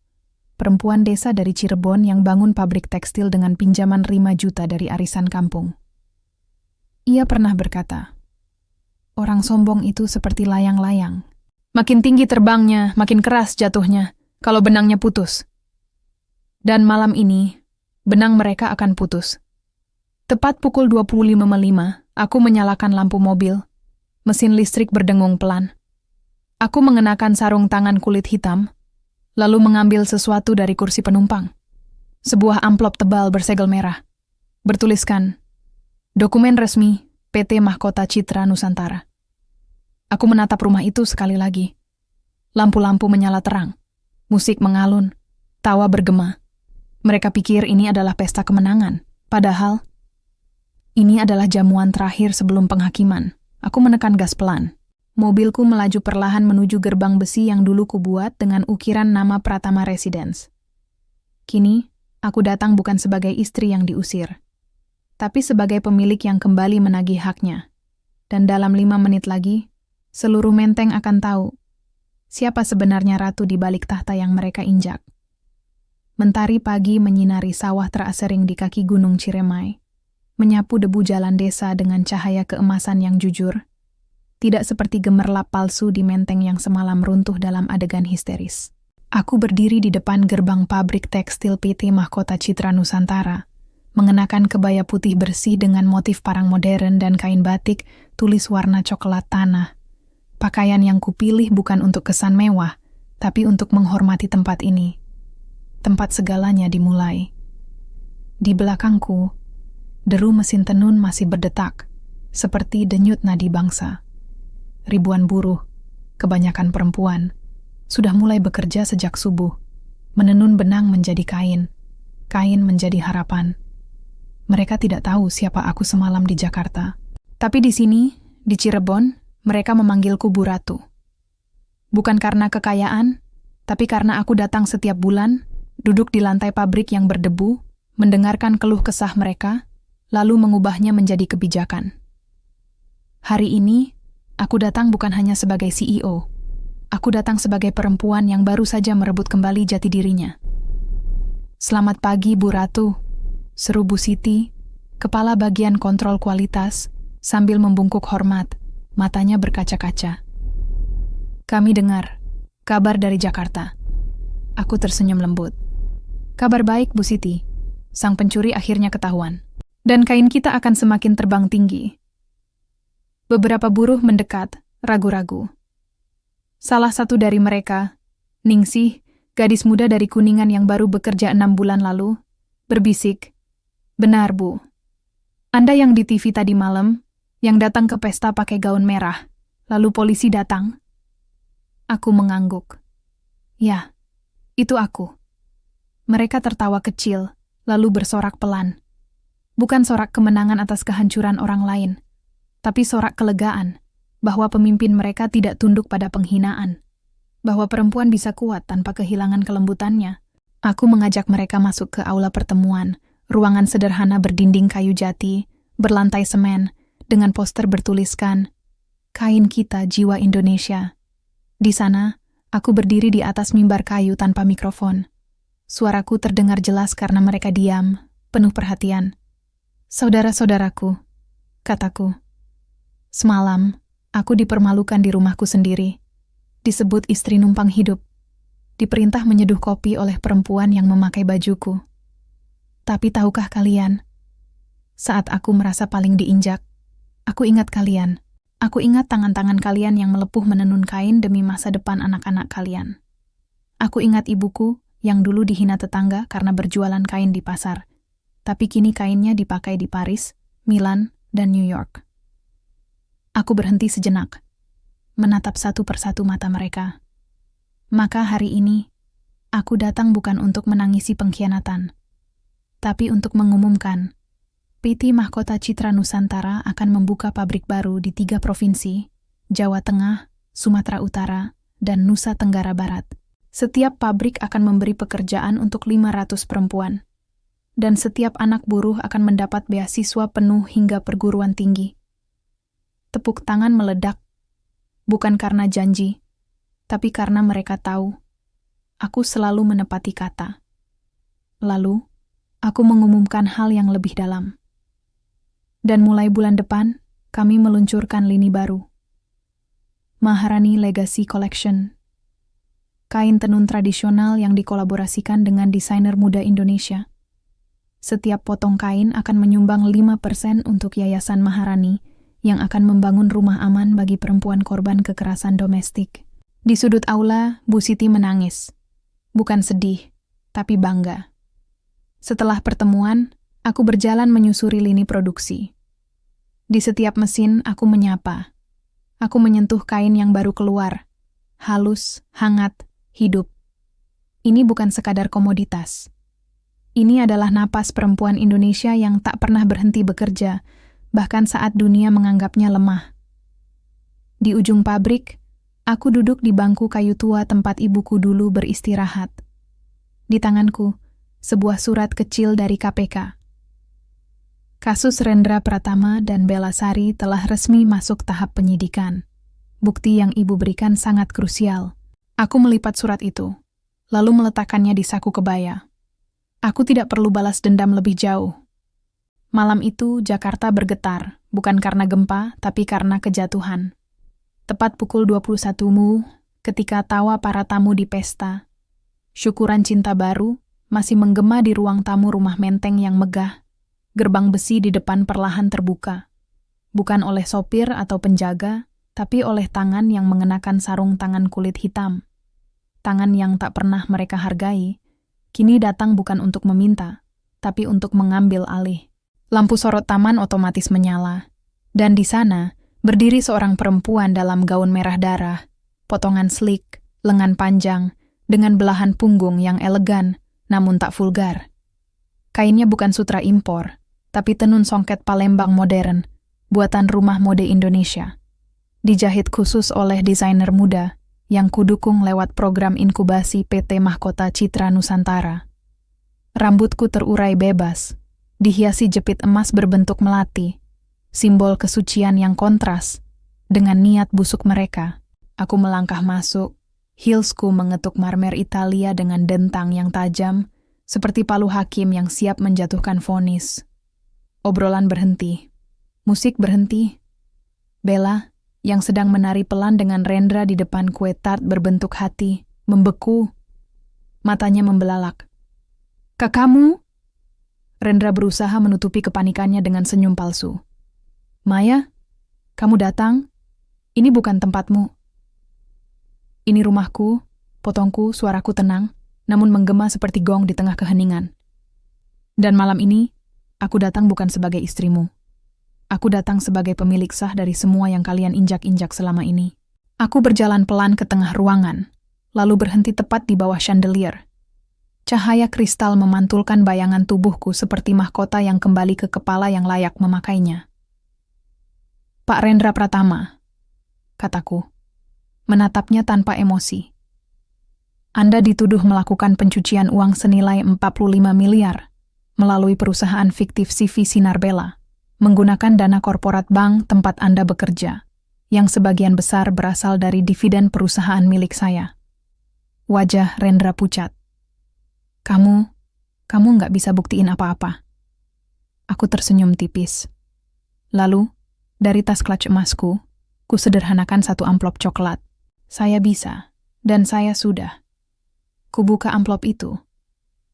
perempuan desa dari Cirebon yang bangun pabrik tekstil dengan pinjaman 5 juta dari arisan kampung. Ia pernah berkata, "Orang sombong itu seperti layang-layang. Makin tinggi terbangnya, makin keras jatuhnya, kalau benangnya putus." Dan malam ini, benang mereka akan putus. Tepat pukul 25.05, aku menyalakan lampu mobil. Mesin listrik berdengung pelan. Aku mengenakan sarung tangan kulit hitam, lalu mengambil sesuatu dari kursi penumpang. Sebuah amplop tebal bersegel merah. Bertuliskan, "Dokumen resmi PT Mahkota Citra Nusantara." Aku menatap rumah itu sekali lagi. Lampu-lampu menyala terang. Musik mengalun. Tawa bergema. Mereka pikir ini adalah pesta kemenangan. Padahal, Ini adalah jamuan terakhir sebelum penghakiman. Aku menekan gas pelan. Mobilku melaju perlahan menuju gerbang besi yang dulu kubuat dengan ukiran nama Pratama Residence. Kini, aku datang bukan sebagai istri yang diusir, tapi sebagai pemilik yang kembali menagih haknya. Dan dalam 5 menit lagi, seluruh Menteng akan tahu siapa sebenarnya ratu di balik tahta yang mereka injak. Mentari pagi menyinari sawah terasering di kaki Gunung Ciremai, menyapu debu jalan desa dengan cahaya keemasan yang jujur, tidak seperti gemerlap palsu di Menteng yang semalam runtuh dalam adegan histeris. Aku berdiri di depan gerbang pabrik tekstil PT Mahkota Citra Nusantara, mengenakan kebaya putih bersih dengan motif parang modern dan kain batik tulis warna coklat tanah. Pakaian yang kupilih bukan untuk kesan mewah, tapi untuk menghormati tempat ini. Tempat segalanya dimulai. Di belakangku, deru mesin tenun masih berdetak, seperti denyut nadi bangsa. Ribuan buruh, kebanyakan perempuan, sudah mulai bekerja sejak subuh, menenun benang menjadi kain, kain menjadi harapan. Mereka tidak tahu siapa aku semalam di Jakarta. Tapi di sini, di Cirebon, mereka memanggilku Bu Ratu. Bukan karena kekayaan, tapi karena aku datang setiap bulan, duduk di lantai pabrik yang berdebu, mendengarkan keluh kesah mereka, lalu mengubahnya menjadi kebijakan. Hari ini, aku datang bukan hanya sebagai CEO. Aku datang sebagai perempuan yang baru saja merebut kembali jati dirinya. Selamat pagi, Bu Ratu, seru Bu Siti, kepala bagian kontrol kualitas, sambil membungkuk hormat, matanya berkaca-kaca. Kami dengar, kabar dari Jakarta. Aku tersenyum lembut. Kabar baik, Bu Siti. Sang pencuri akhirnya ketahuan. Dan kain kita akan semakin terbang tinggi. Beberapa buruh mendekat, ragu-ragu. Salah satu dari mereka, Ningsih, gadis muda dari Kuningan yang baru bekerja 6 bulan lalu, berbisik, "Benar, Bu. Anda yang di TV tadi malam, yang datang ke pesta pakai gaun merah, lalu polisi datang?" Aku mengangguk. Ya, itu aku. Mereka tertawa kecil, lalu bersorak pelan. Bukan sorak kemenangan atas kehancuran orang lain, tapi sorak kelegaan, bahwa pemimpin mereka tidak tunduk pada penghinaan, bahwa perempuan bisa kuat tanpa kehilangan kelembutannya. Aku mengajak mereka masuk ke aula pertemuan, ruangan sederhana berdinding kayu jati, berlantai semen, dengan poster bertuliskan, "Kain kita, jiwa Indonesia." Di sana, aku berdiri di atas mimbar kayu tanpa mikrofon. Suaraku terdengar jelas karena mereka diam, penuh perhatian. "Saudara-saudaraku," kataku, "semalam, aku dipermalukan di rumahku sendiri, disebut istri numpang hidup, diperintah menyeduh kopi oleh perempuan yang memakai bajuku. Tapi tahukah kalian, saat aku merasa paling diinjak, aku ingat kalian. Aku ingat tangan-tangan kalian yang melepuh menenun kain demi masa depan anak-anak kalian. Aku ingat ibuku yang dulu dihina tetangga karena berjualan kain di pasar, tapi kini kainnya dipakai di Paris, Milan, dan New York." Aku berhenti sejenak, menatap satu persatu mata mereka. Maka hari ini, aku datang bukan untuk menangisi pengkhianatan, tapi untuk mengumumkan, PT Mahkota Citra Nusantara akan membuka pabrik baru di 3 provinsi, Jawa Tengah, Sumatera Utara, dan Nusa Tenggara Barat. Setiap pabrik akan memberi pekerjaan untuk 500 perempuan, dan setiap anak buruh akan mendapat beasiswa penuh hingga perguruan tinggi. Tepuk tangan meledak, bukan karena janji, tapi karena mereka tahu, aku selalu menepati kata. Lalu, aku mengumumkan hal yang lebih dalam. Dan mulai bulan depan, kami meluncurkan lini baru. Maharani Legacy Collection. Kain tenun tradisional yang dikolaborasikan dengan desainer muda Indonesia. Setiap potong kain akan menyumbang 5% untuk Yayasan Maharani, yang akan membangun rumah aman bagi perempuan korban kekerasan domestik. Di sudut aula, Bu Siti menangis. Bukan sedih, tapi bangga. Setelah pertemuan, aku berjalan menyusuri lini produksi. Di setiap mesin, aku menyapa. Aku menyentuh kain yang baru keluar. Halus, hangat, hidup. Ini bukan sekadar komoditas. Ini adalah napas perempuan Indonesia yang tak pernah berhenti bekerja, bahkan saat dunia menganggapnya lemah. Di ujung pabrik, aku duduk di bangku kayu tua tempat ibuku dulu beristirahat. Di tanganku, sebuah surat kecil dari KPK. Kasus Rendra Pratama dan Bella Sari telah resmi masuk tahap penyidikan. Bukti yang ibu berikan sangat krusial. Aku melipat surat itu, lalu meletakkannya di saku kebaya. Aku tidak perlu balas dendam lebih jauh. Malam itu Jakarta bergetar, bukan karena gempa, tapi karena kejatuhan. Tepat pukul 21 ketika tawa para tamu di pesta, syukuran cinta baru masih menggema di ruang tamu rumah menteng yang megah. Gerbang besi di depan perlahan terbuka. Bukan oleh sopir atau penjaga, tapi oleh tangan yang mengenakan sarung tangan kulit hitam. Tangan yang tak pernah mereka hargai, kini datang bukan untuk meminta, tapi untuk mengambil alih. Lampu sorot taman otomatis menyala. Dan di sana, berdiri seorang perempuan dalam gaun merah darah, potongan slick, lengan panjang, dengan belahan punggung yang elegan, namun tak vulgar. Kainnya bukan sutra impor, tapi tenun songket Palembang modern, buatan rumah mode Indonesia. Dijahit khusus oleh desainer muda yang kudukung lewat program inkubasi PT Mahkota Citra Nusantara. Rambutku terurai bebas, dihiasi jepit emas berbentuk melati, simbol kesucian yang kontras dengan niat busuk mereka. Aku melangkah masuk, heelsku mengetuk marmer Italia dengan dentang yang tajam, seperti palu hakim yang siap menjatuhkan vonis. Obrolan berhenti. Musik berhenti. Bella, yang sedang menari pelan dengan Rendra di depan kue tart berbentuk hati, membeku. Matanya membelalak. "Kakakmu?" Rendra berusaha menutupi kepanikannya dengan senyum palsu. "Maya, kamu datang? Ini bukan tempatmu." "Ini rumahku," potongku, suaraku tenang, namun menggema seperti gong di tengah keheningan. "Dan malam ini, aku datang bukan sebagai istrimu. Aku datang sebagai pemilik sah dari semua yang kalian injak-injak selama ini." Aku berjalan pelan ke tengah ruangan, lalu berhenti tepat di bawah chandelier. Cahaya kristal memantulkan bayangan tubuhku seperti mahkota yang kembali ke kepala yang layak memakainya. "Pak Rendra Pratama," kataku, menatapnya tanpa emosi. "Anda dituduh melakukan pencucian uang senilai 45 miliar. Melalui perusahaan fiktif CV Sinar Bella, menggunakan dana korporat bank tempat Anda bekerja, yang sebagian besar berasal dari dividen perusahaan milik saya." Wajah Rendra pucat. Kamu nggak bisa buktiin apa-apa." Aku tersenyum tipis. Lalu, dari tas clutch emasku, ku sederhanakan satu amplop coklat. "Saya bisa, dan saya sudah." Ku buka amplop itu.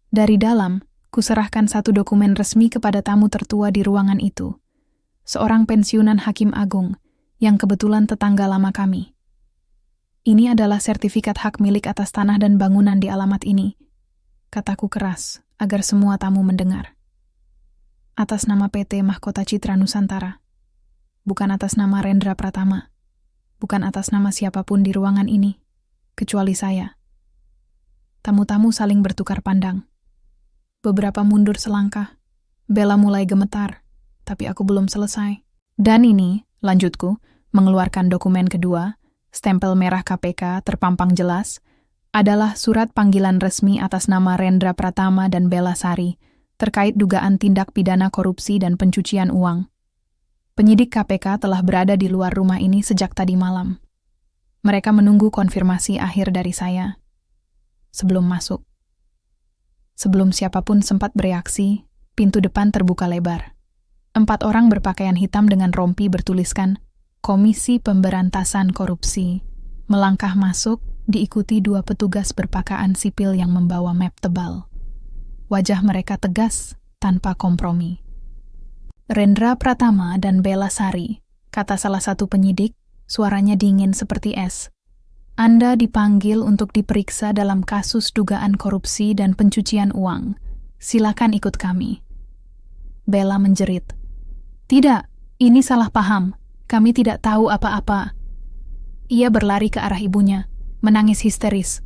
Dari dalam, kuserahkan satu dokumen resmi kepada tamu tertua di ruangan itu, seorang pensiunan hakim agung yang kebetulan tetangga lama kami. "Ini adalah sertifikat hak milik atas tanah dan bangunan di alamat ini," kataku keras agar semua tamu mendengar. "Atas nama PT Mahkota Citra Nusantara, bukan atas nama Rendra Pratama, bukan atas nama siapapun di ruangan ini, kecuali saya." Tamu-tamu saling bertukar pandang. Beberapa mundur selangkah. Bella mulai gemetar, tapi aku belum selesai. "Dan ini," lanjutku, mengeluarkan dokumen kedua, stempel merah KPK terpampang jelas, adalah surat panggilan resmi atas nama Rendra Pratama dan Bella Sari terkait dugaan tindak pidana korupsi dan pencucian uang. Penyidik KPK telah berada di luar rumah ini sejak tadi malam. Mereka menunggu konfirmasi akhir dari saya. Sebelum masuk. Sebelum siapapun sempat bereaksi, pintu depan terbuka lebar. 4 orang berpakaian hitam dengan rompi bertuliskan Komisi Pemberantasan Korupsi melangkah masuk, diikuti 2 petugas berpakaian sipil yang membawa map tebal. Wajah mereka tegas, tanpa kompromi. "Rendra Pratama dan Bella Sari," kata salah satu penyidik, suaranya dingin seperti es. "Anda dipanggil untuk diperiksa dalam kasus dugaan korupsi dan pencucian uang. Silakan ikut kami." Bella menjerit. "Tidak, ini salah paham. Kami tidak tahu apa-apa." Ia berlari ke arah ibunya, menangis histeris.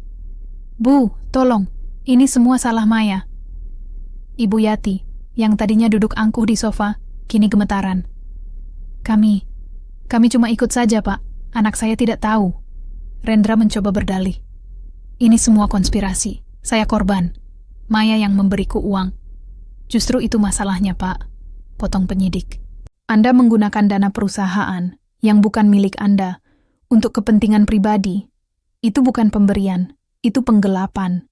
"Bu, tolong, ini semua salah Maya." Ibu Yati, yang tadinya duduk angkuh di sofa, kini gemetaran. Kami cuma ikut saja, Pak. Anak saya tidak tahu. Rendra mencoba berdalih. Ini semua konspirasi. Saya korban. Maya yang memberiku uang. Justru itu masalahnya, Pak. Potong penyidik. Anda menggunakan dana perusahaan yang bukan milik Anda untuk kepentingan pribadi. Itu bukan pemberian, itu penggelapan.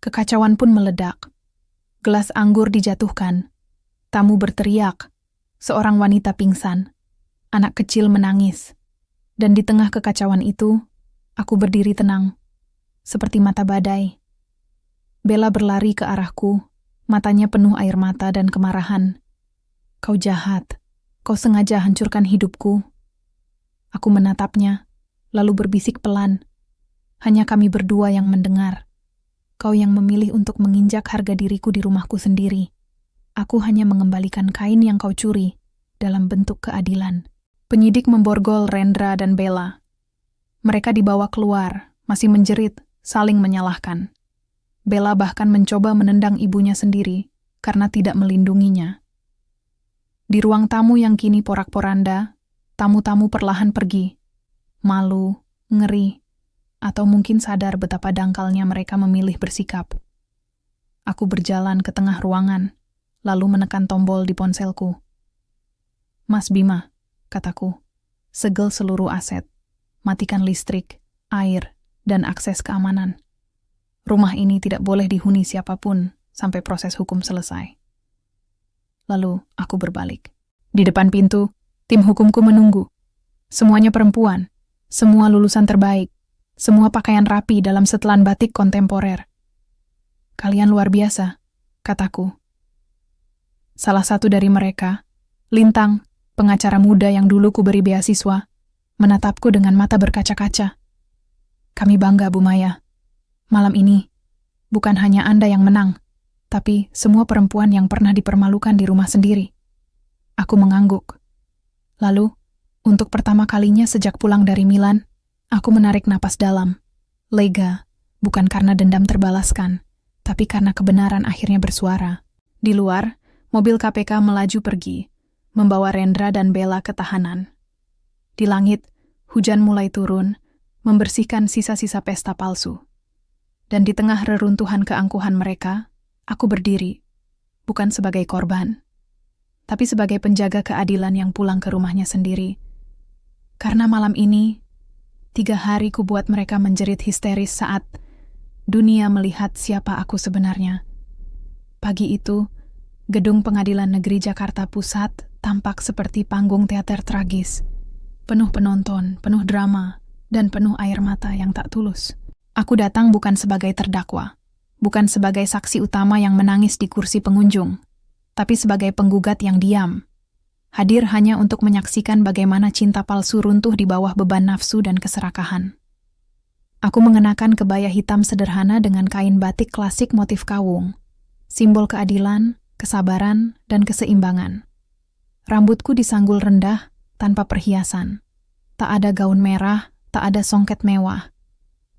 Kekacauan pun meledak. Gelas anggur dijatuhkan. Tamu berteriak. Seorang wanita pingsan. Anak kecil menangis. Dan di tengah kekacauan itu, aku berdiri tenang, seperti mata badai. Bella berlari ke arahku, matanya penuh air mata dan kemarahan. Kau jahat. Kau sengaja hancurkan hidupku. Aku menatapnya, lalu berbisik pelan. Hanya kami berdua yang mendengar. Kau yang memilih untuk menginjak harga diriku di rumahku sendiri. Aku hanya mengembalikan kain yang kau curi dalam bentuk keadilan. Penyidik memborgol Rendra dan Bella. Mereka dibawa keluar, masih menjerit, saling menyalahkan. Bella bahkan mencoba menendang ibunya sendiri karena tidak melindunginya. Di ruang tamu yang kini porak-poranda, tamu-tamu perlahan pergi. Malu, ngeri, atau mungkin sadar betapa dangkalnya mereka memilih bersikap. Aku berjalan ke tengah ruangan, lalu menekan tombol di ponselku. Mas Bima, kataku, segel seluruh aset, matikan listrik, air, dan akses keamanan. Rumah ini tidak boleh dihuni siapapun sampai proses hukum selesai. Lalu aku berbalik. Di depan pintu, tim hukumku menunggu. Semuanya perempuan, semua lulusan terbaik, semua pakaian rapi dalam setelan batik kontemporer. Kalian luar biasa, kataku. Salah satu dari mereka, Lintang, pengacara muda yang dulu kuberi beasiswa, menatapku dengan mata berkaca-kaca. Kami bangga, Bu Maya. Malam ini, bukan hanya Anda yang menang, tapi semua perempuan yang pernah dipermalukan di rumah sendiri. Aku mengangguk. Lalu, untuk pertama kalinya sejak pulang dari Milan, aku menarik napas dalam. Lega, bukan karena dendam terbalaskan, tapi karena kebenaran akhirnya bersuara. Di luar, mobil KPK melaju pergi, membawa Rendra dan Bella ke tahanan. Di langit, hujan mulai turun, membersihkan sisa-sisa pesta palsu. Dan di tengah reruntuhan keangkuhan mereka, aku berdiri, bukan sebagai korban, tapi sebagai penjaga keadilan yang pulang ke rumahnya sendiri. Karena malam ini, 3 hari ku buat mereka menjerit histeris saat dunia melihat siapa aku sebenarnya. Pagi itu, gedung Pengadilan Negeri Jakarta Pusat tampak seperti panggung teater tragis, penuh penonton, penuh drama, dan penuh air mata yang tak tulus. Aku datang bukan sebagai terdakwa, bukan sebagai saksi utama yang menangis di kursi pengunjung, tapi sebagai penggugat yang diam. Hadir hanya untuk menyaksikan bagaimana cinta palsu runtuh di bawah beban nafsu dan keserakahan. Aku mengenakan kebaya hitam sederhana dengan kain batik klasik motif kawung, simbol keadilan, kesabaran, dan keseimbangan. Rambutku disanggul rendah tanpa perhiasan. Tak ada gaun merah, tak ada songket mewah.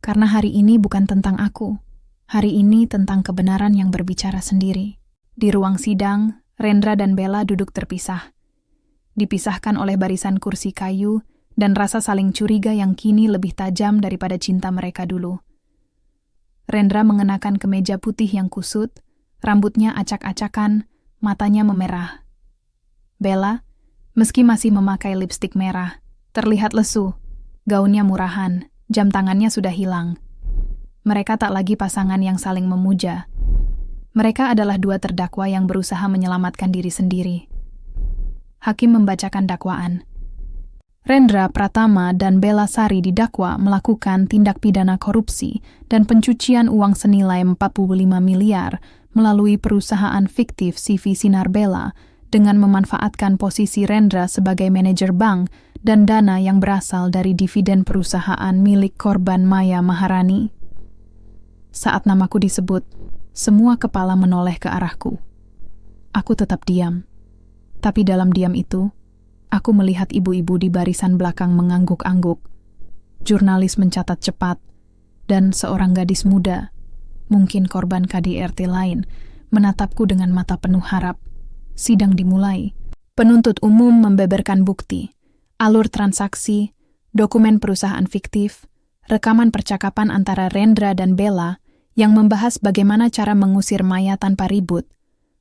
Karena hari ini bukan tentang aku. Hari ini tentang kebenaran yang berbicara sendiri. Di ruang sidang, Rendra dan Bella duduk terpisah. Dipisahkan oleh barisan kursi kayu dan rasa saling curiga yang kini lebih tajam daripada cinta mereka dulu. Rendra mengenakan kemeja putih yang kusut, rambutnya acak-acakan, matanya memerah. Bella, meski masih memakai lipstik merah, terlihat lesu, gaunnya murahan, jam tangannya sudah hilang. Mereka tak lagi pasangan yang saling memuja. Mereka adalah 2 terdakwa yang berusaha menyelamatkan diri sendiri. Hakim membacakan dakwaan. Rendra Pratama dan Bella Sari didakwa melakukan tindak pidana korupsi dan pencucian uang senilai 45 miliar melalui perusahaan fiktif CV Sinar Bella dengan memanfaatkan posisi Rendra sebagai manajer bank dan dana yang berasal dari dividen perusahaan milik korban Maya Maharani. Saat namaku disebut, semua kepala menoleh ke arahku. Aku tetap diam. Tapi dalam diam itu, aku melihat ibu-ibu di barisan belakang mengangguk-angguk. Jurnalis mencatat cepat, dan seorang gadis muda, mungkin korban KDRT lain, menatapku dengan mata penuh harap. Sidang dimulai. Penuntut umum membeberkan bukti, alur transaksi, dokumen perusahaan fiktif, rekaman percakapan antara Rendra dan Bella yang membahas bagaimana cara mengusir Maya tanpa ribut,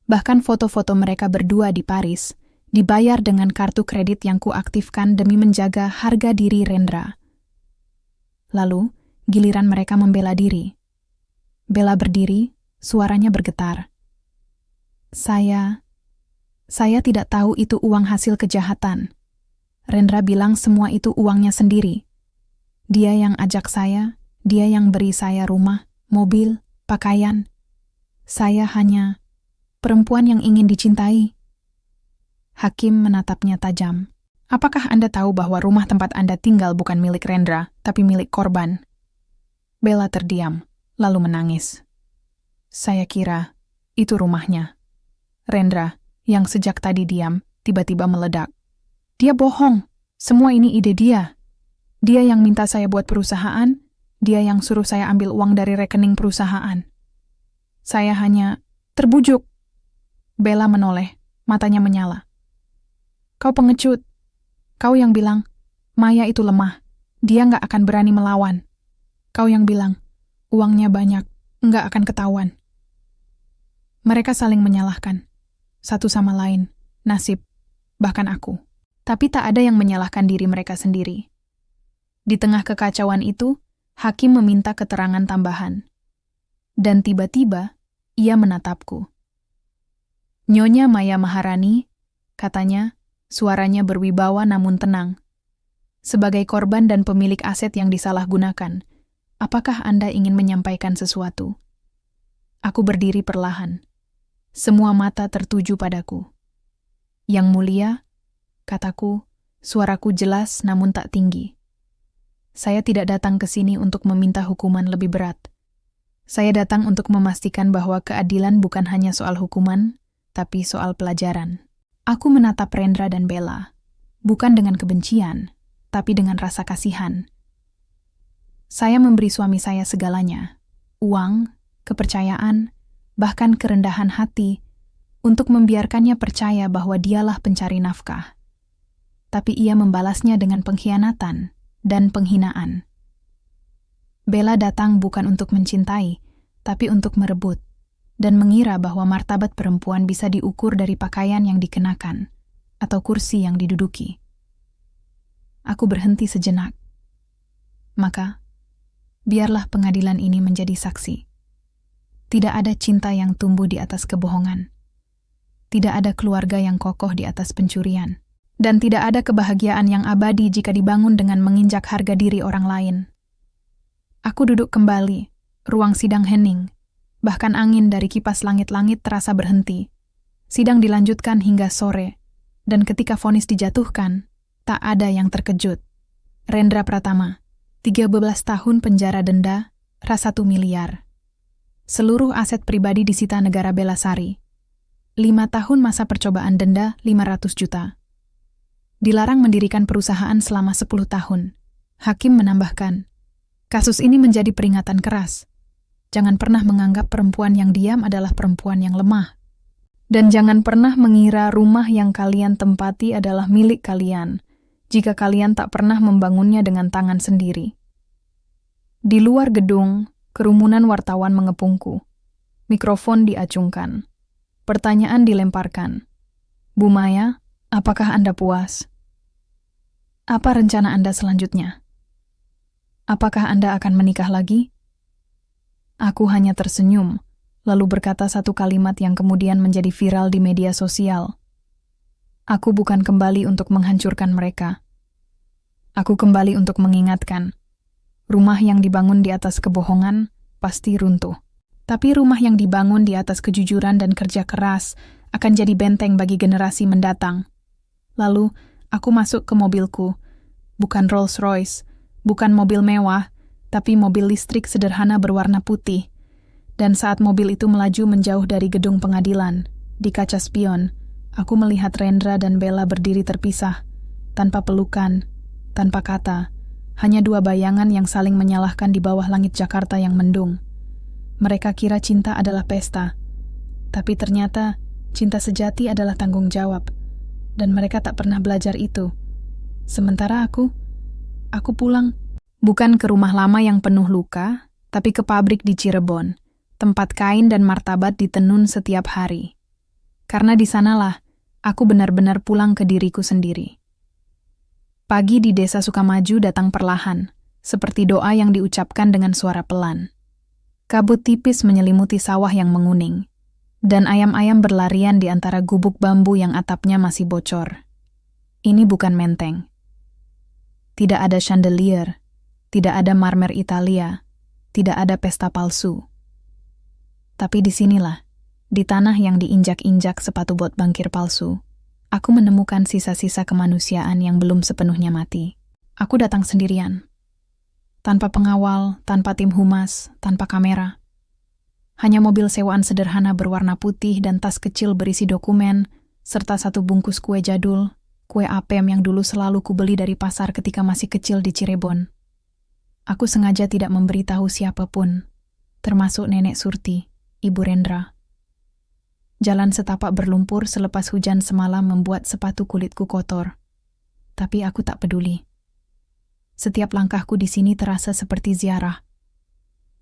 bahkan foto-foto mereka berdua di Paris, dibayar dengan kartu kredit yang kuaktifkan demi menjaga harga diri Rendra. Lalu, giliran mereka membela diri. Bella berdiri, suaranya bergetar. Saya tidak tahu itu uang hasil kejahatan. Rendra bilang semua itu uangnya sendiri. Dia yang ajak saya, dia yang beri saya rumah, mobil, pakaian. Saya hanya perempuan yang ingin dicintai. Hakim menatapnya tajam. Apakah Anda tahu bahwa rumah tempat Anda tinggal bukan milik Rendra, tapi milik korban? Bella terdiam, lalu menangis. Saya kira itu rumahnya. Rendra, yang sejak tadi diam, tiba-tiba meledak. Dia bohong. Semua ini ide dia. Dia yang minta saya buat perusahaan, dia yang suruh saya ambil uang dari rekening perusahaan. Saya hanya terbujuk. Bella menoleh, matanya menyala. Kau pengecut. Kau yang bilang, Maya itu lemah. Dia nggak akan berani melawan. Kau yang bilang, uangnya banyak, nggak akan ketahuan. Mereka saling menyalahkan. Satu sama lain, nasib, bahkan aku. Tapi tak ada yang menyalahkan diri mereka sendiri. Di tengah kekacauan itu, hakim meminta keterangan tambahan. Dan tiba-tiba, ia menatapku. Nyonya Maya Maharani, katanya, suaranya berwibawa namun tenang. Sebagai korban dan pemilik aset yang disalahgunakan, apakah Anda ingin menyampaikan sesuatu? Aku berdiri perlahan. Semua mata tertuju padaku. Yang mulia, kataku, suaraku jelas namun tak tinggi. Saya tidak datang ke sini untuk meminta hukuman lebih berat. Saya datang untuk memastikan bahwa keadilan bukan hanya soal hukuman, tapi soal pelajaran. Aku menatap Rendra dan Bella, bukan dengan kebencian, tapi dengan rasa kasihan. Saya memberi suami saya segalanya, uang, kepercayaan, bahkan kerendahan hati, untuk membiarkannya percaya bahwa dialah pencari nafkah. Tapi ia membalasnya dengan pengkhianatan dan penghinaan. Bella datang bukan untuk mencintai, tapi untuk merebut, dan mengira bahwa martabat perempuan bisa diukur dari pakaian yang dikenakan, atau kursi yang diduduki. Aku berhenti sejenak. Maka, biarlah pengadilan ini menjadi saksi. Tidak ada cinta yang tumbuh di atas kebohongan. Tidak ada keluarga yang kokoh di atas pencurian. Dan tidak ada kebahagiaan yang abadi jika dibangun dengan menginjak harga diri orang lain. Aku duduk kembali, ruang sidang hening. Bahkan angin dari kipas langit-langit terasa berhenti. Sidang dilanjutkan hingga sore. Dan ketika vonis dijatuhkan, tak ada yang terkejut. Rendra Pratama, 13 tahun penjara denda, ras 1 miliar. Seluruh aset pribadi disita negara Belasari. 5 tahun masa percobaan denda 500 juta. Dilarang mendirikan perusahaan selama 10 tahun. Hakim menambahkan, kasus ini menjadi peringatan keras. Jangan pernah menganggap perempuan yang diam adalah perempuan yang lemah. Dan jangan pernah mengira rumah yang kalian tempati adalah milik kalian, jika kalian tak pernah membangunnya dengan tangan sendiri. Di luar gedung, kerumunan wartawan mengepungku. Mikrofon diacungkan. Pertanyaan dilemparkan. Bu Maya, apakah Anda puas? Apa rencana Anda selanjutnya? Apakah Anda akan menikah lagi? Aku hanya tersenyum, lalu berkata satu kalimat yang kemudian menjadi viral di media sosial. Aku bukan kembali untuk menghancurkan mereka. Aku kembali untuk mengingatkan. Rumah yang dibangun di atas kebohongan pasti runtuh. Tapi rumah yang dibangun di atas kejujuran dan kerja keras akan jadi benteng bagi generasi mendatang. Lalu, aku masuk ke mobilku. Bukan Rolls-Royce, bukan mobil mewah, tapi mobil listrik sederhana berwarna putih. Dan saat mobil itu melaju menjauh dari gedung pengadilan, di kaca spion, aku melihat Rendra dan Bella berdiri terpisah, tanpa pelukan, tanpa kata, hanya dua bayangan yang saling menyalahkan di bawah langit Jakarta yang mendung. Mereka kira cinta adalah pesta, tapi ternyata cinta sejati adalah tanggung jawab. dan mereka tak pernah belajar itu. Sementara aku pulang. Bukan ke rumah lama yang penuh luka, tapi ke pabrik di Cirebon, tempat kain dan martabat ditenun setiap hari. Karena di sanalah aku benar-benar pulang ke diriku sendiri. Pagi di desa Sukamaju datang perlahan, seperti doa yang diucapkan dengan suara pelan. Kabut tipis menyelimuti sawah yang menguning, dan ayam-ayam berlarian di antara gubuk bambu yang atapnya masih bocor. Ini bukan menteng. Tidak ada chandelier, tidak ada marmer Italia, tidak ada pesta palsu. Tapi disinilah, di tanah yang diinjak-injak sepatu bot bangkir palsu, aku menemukan sisa-sisa kemanusiaan yang belum sepenuhnya mati. Aku datang sendirian. Tanpa pengawal, tanpa tim humas, tanpa kamera. Hanya mobil sewaan sederhana berwarna putih dan tas kecil berisi dokumen, serta satu bungkus kue jadul, kue apem yang dulu selalu kubeli dari pasar ketika masih kecil di Cirebon. Aku sengaja tidak memberitahu siapapun, termasuk Nenek Surti, Ibu Rendra. Jalan setapak berlumpur selepas hujan semalam membuat sepatu kulitku kotor. Tapi aku tak peduli. Setiap langkahku di sini terasa seperti ziarah.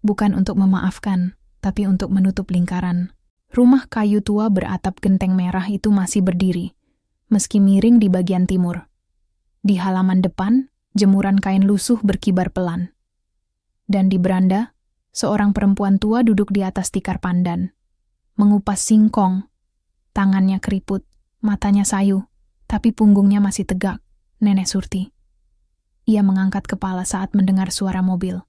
Bukan untuk memaafkan, tapi untuk menutup lingkaran. Rumah kayu tua beratap genteng merah itu masih berdiri, meski miring di bagian timur. Di halaman depan, jemuran kain lusuh berkibar pelan. Dan di beranda, seorang perempuan tua duduk di atas tikar pandan, mengupas singkong. Tangannya keriput, matanya sayu, tapi punggungnya masih tegak. Nenek Surti. Ia mengangkat kepala saat mendengar suara mobil.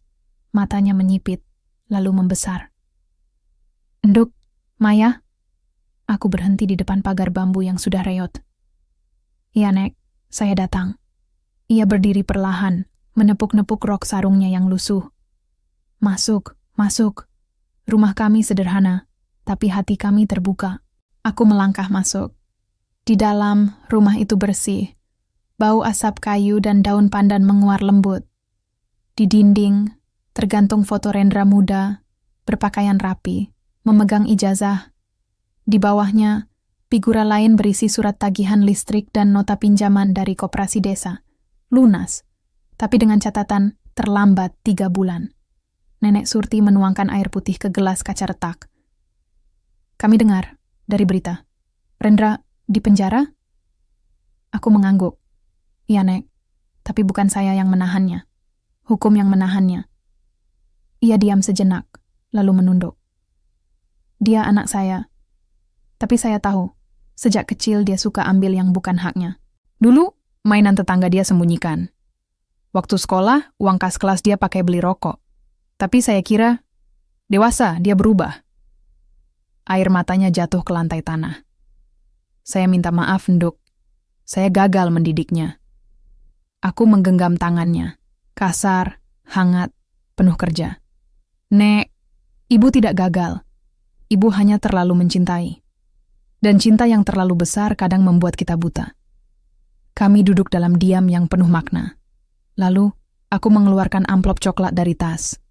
Matanya menyipit, lalu membesar. "Nduk, Maya?" Aku berhenti di depan pagar bambu yang sudah reot. "Iya, Nek, saya datang." Ia berdiri perlahan, menepuk-nepuk rok sarungnya yang lusuh. "Masuk, masuk. Rumah kami sederhana, tapi hati kami terbuka." Aku melangkah masuk. Di dalam, rumah itu bersih. Bau asap kayu dan daun pandan menguar lembut. Di dinding, tergantung foto Rendra muda, berpakaian rapi, memegang ijazah. Di bawahnya, figura lain berisi surat tagihan listrik dan nota pinjaman dari koperasi desa. Lunas, tapi dengan catatan terlambat 3 bulan. Nenek Surti menuangkan air putih ke gelas kaca retak. "Kami dengar dari berita. Rendra di penjara?" Aku mengangguk. "Iya, Nek, tapi bukan saya yang menahannya. Hukum yang menahannya." Ia diam sejenak, lalu menunduk. "Dia anak saya. Tapi saya tahu, sejak kecil dia suka ambil yang bukan haknya. Dulu, mainan tetangga dia sembunyikan. Waktu sekolah, uang kas kelas dia pakai beli rokok. Tapi saya kira, dewasa dia berubah." Air matanya jatuh ke lantai tanah. "Saya minta maaf, Nduk. Saya gagal mendidiknya." Aku menggenggam tangannya. Kasar, hangat, penuh kerja. "Nek, ibu tidak gagal. Ibu hanya terlalu mencintai. Dan cinta yang terlalu besar kadang membuat kita buta." Kami duduk dalam diam yang penuh makna. Lalu, aku mengeluarkan amplop coklat dari tas.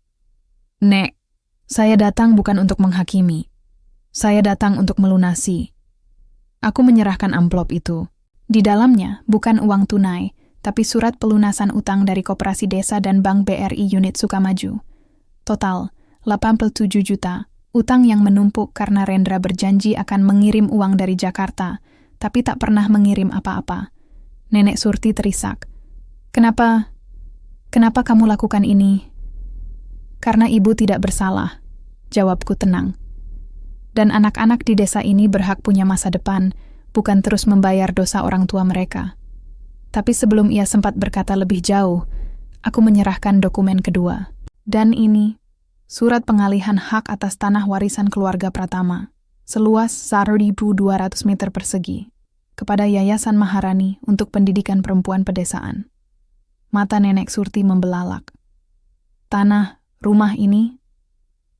"Nek, saya datang bukan untuk menghakimi. Saya datang untuk melunasi." Aku menyerahkan amplop itu. Di dalamnya bukan uang tunai, tapi surat pelunasan utang dari Koperasi Desa dan Bank BRI Unit Sukamaju. Total, 87 juta. Utang yang menumpuk karena Rendra berjanji akan mengirim uang dari Jakarta, tapi tak pernah mengirim apa-apa. Nenek Surti terisak. Kenapa kamu lakukan ini?" "Karena ibu tidak bersalah," jawabku tenang. "Dan anak-anak di desa ini berhak punya masa depan, bukan terus membayar dosa orang tua mereka." Tapi sebelum ia sempat berkata lebih jauh, aku menyerahkan dokumen kedua. Dan ini, surat pengalihan hak atas tanah warisan keluarga Pratama, seluas 1.200 meter persegi, kepada Yayasan Maharani untuk pendidikan perempuan pedesaan. Mata Nenek Surti membelalak. "Tanah, rumah ini?"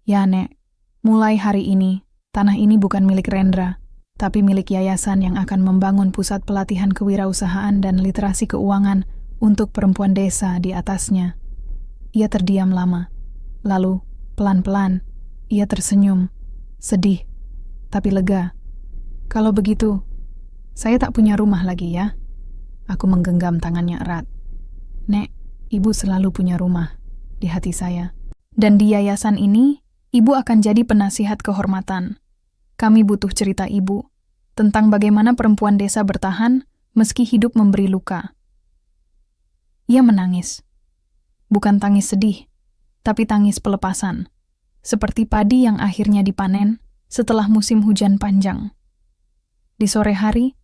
"Ya, Nek. Mulai hari ini, tanah ini bukan milik Rendra, tapi milik yayasan yang akan membangun pusat pelatihan kewirausahaan dan literasi keuangan untuk perempuan desa di atasnya." Ia terdiam lama. Lalu, pelan-pelan, ia tersenyum, sedih, tapi lega. "Kalau begitu, Saya tak punya rumah lagi ya. Aku menggenggam tangannya erat. Nek, ibu selalu punya rumah di hati saya. Dan di yayasan ini, ibu akan jadi penasihat kehormatan. Kami butuh cerita ibu tentang bagaimana perempuan desa bertahan meski hidup memberi luka. Ia menangis. Bukan tangis sedih, tapi tangis pelepasan. Seperti padi yang akhirnya dipanen setelah musim hujan panjang. Di sore hari,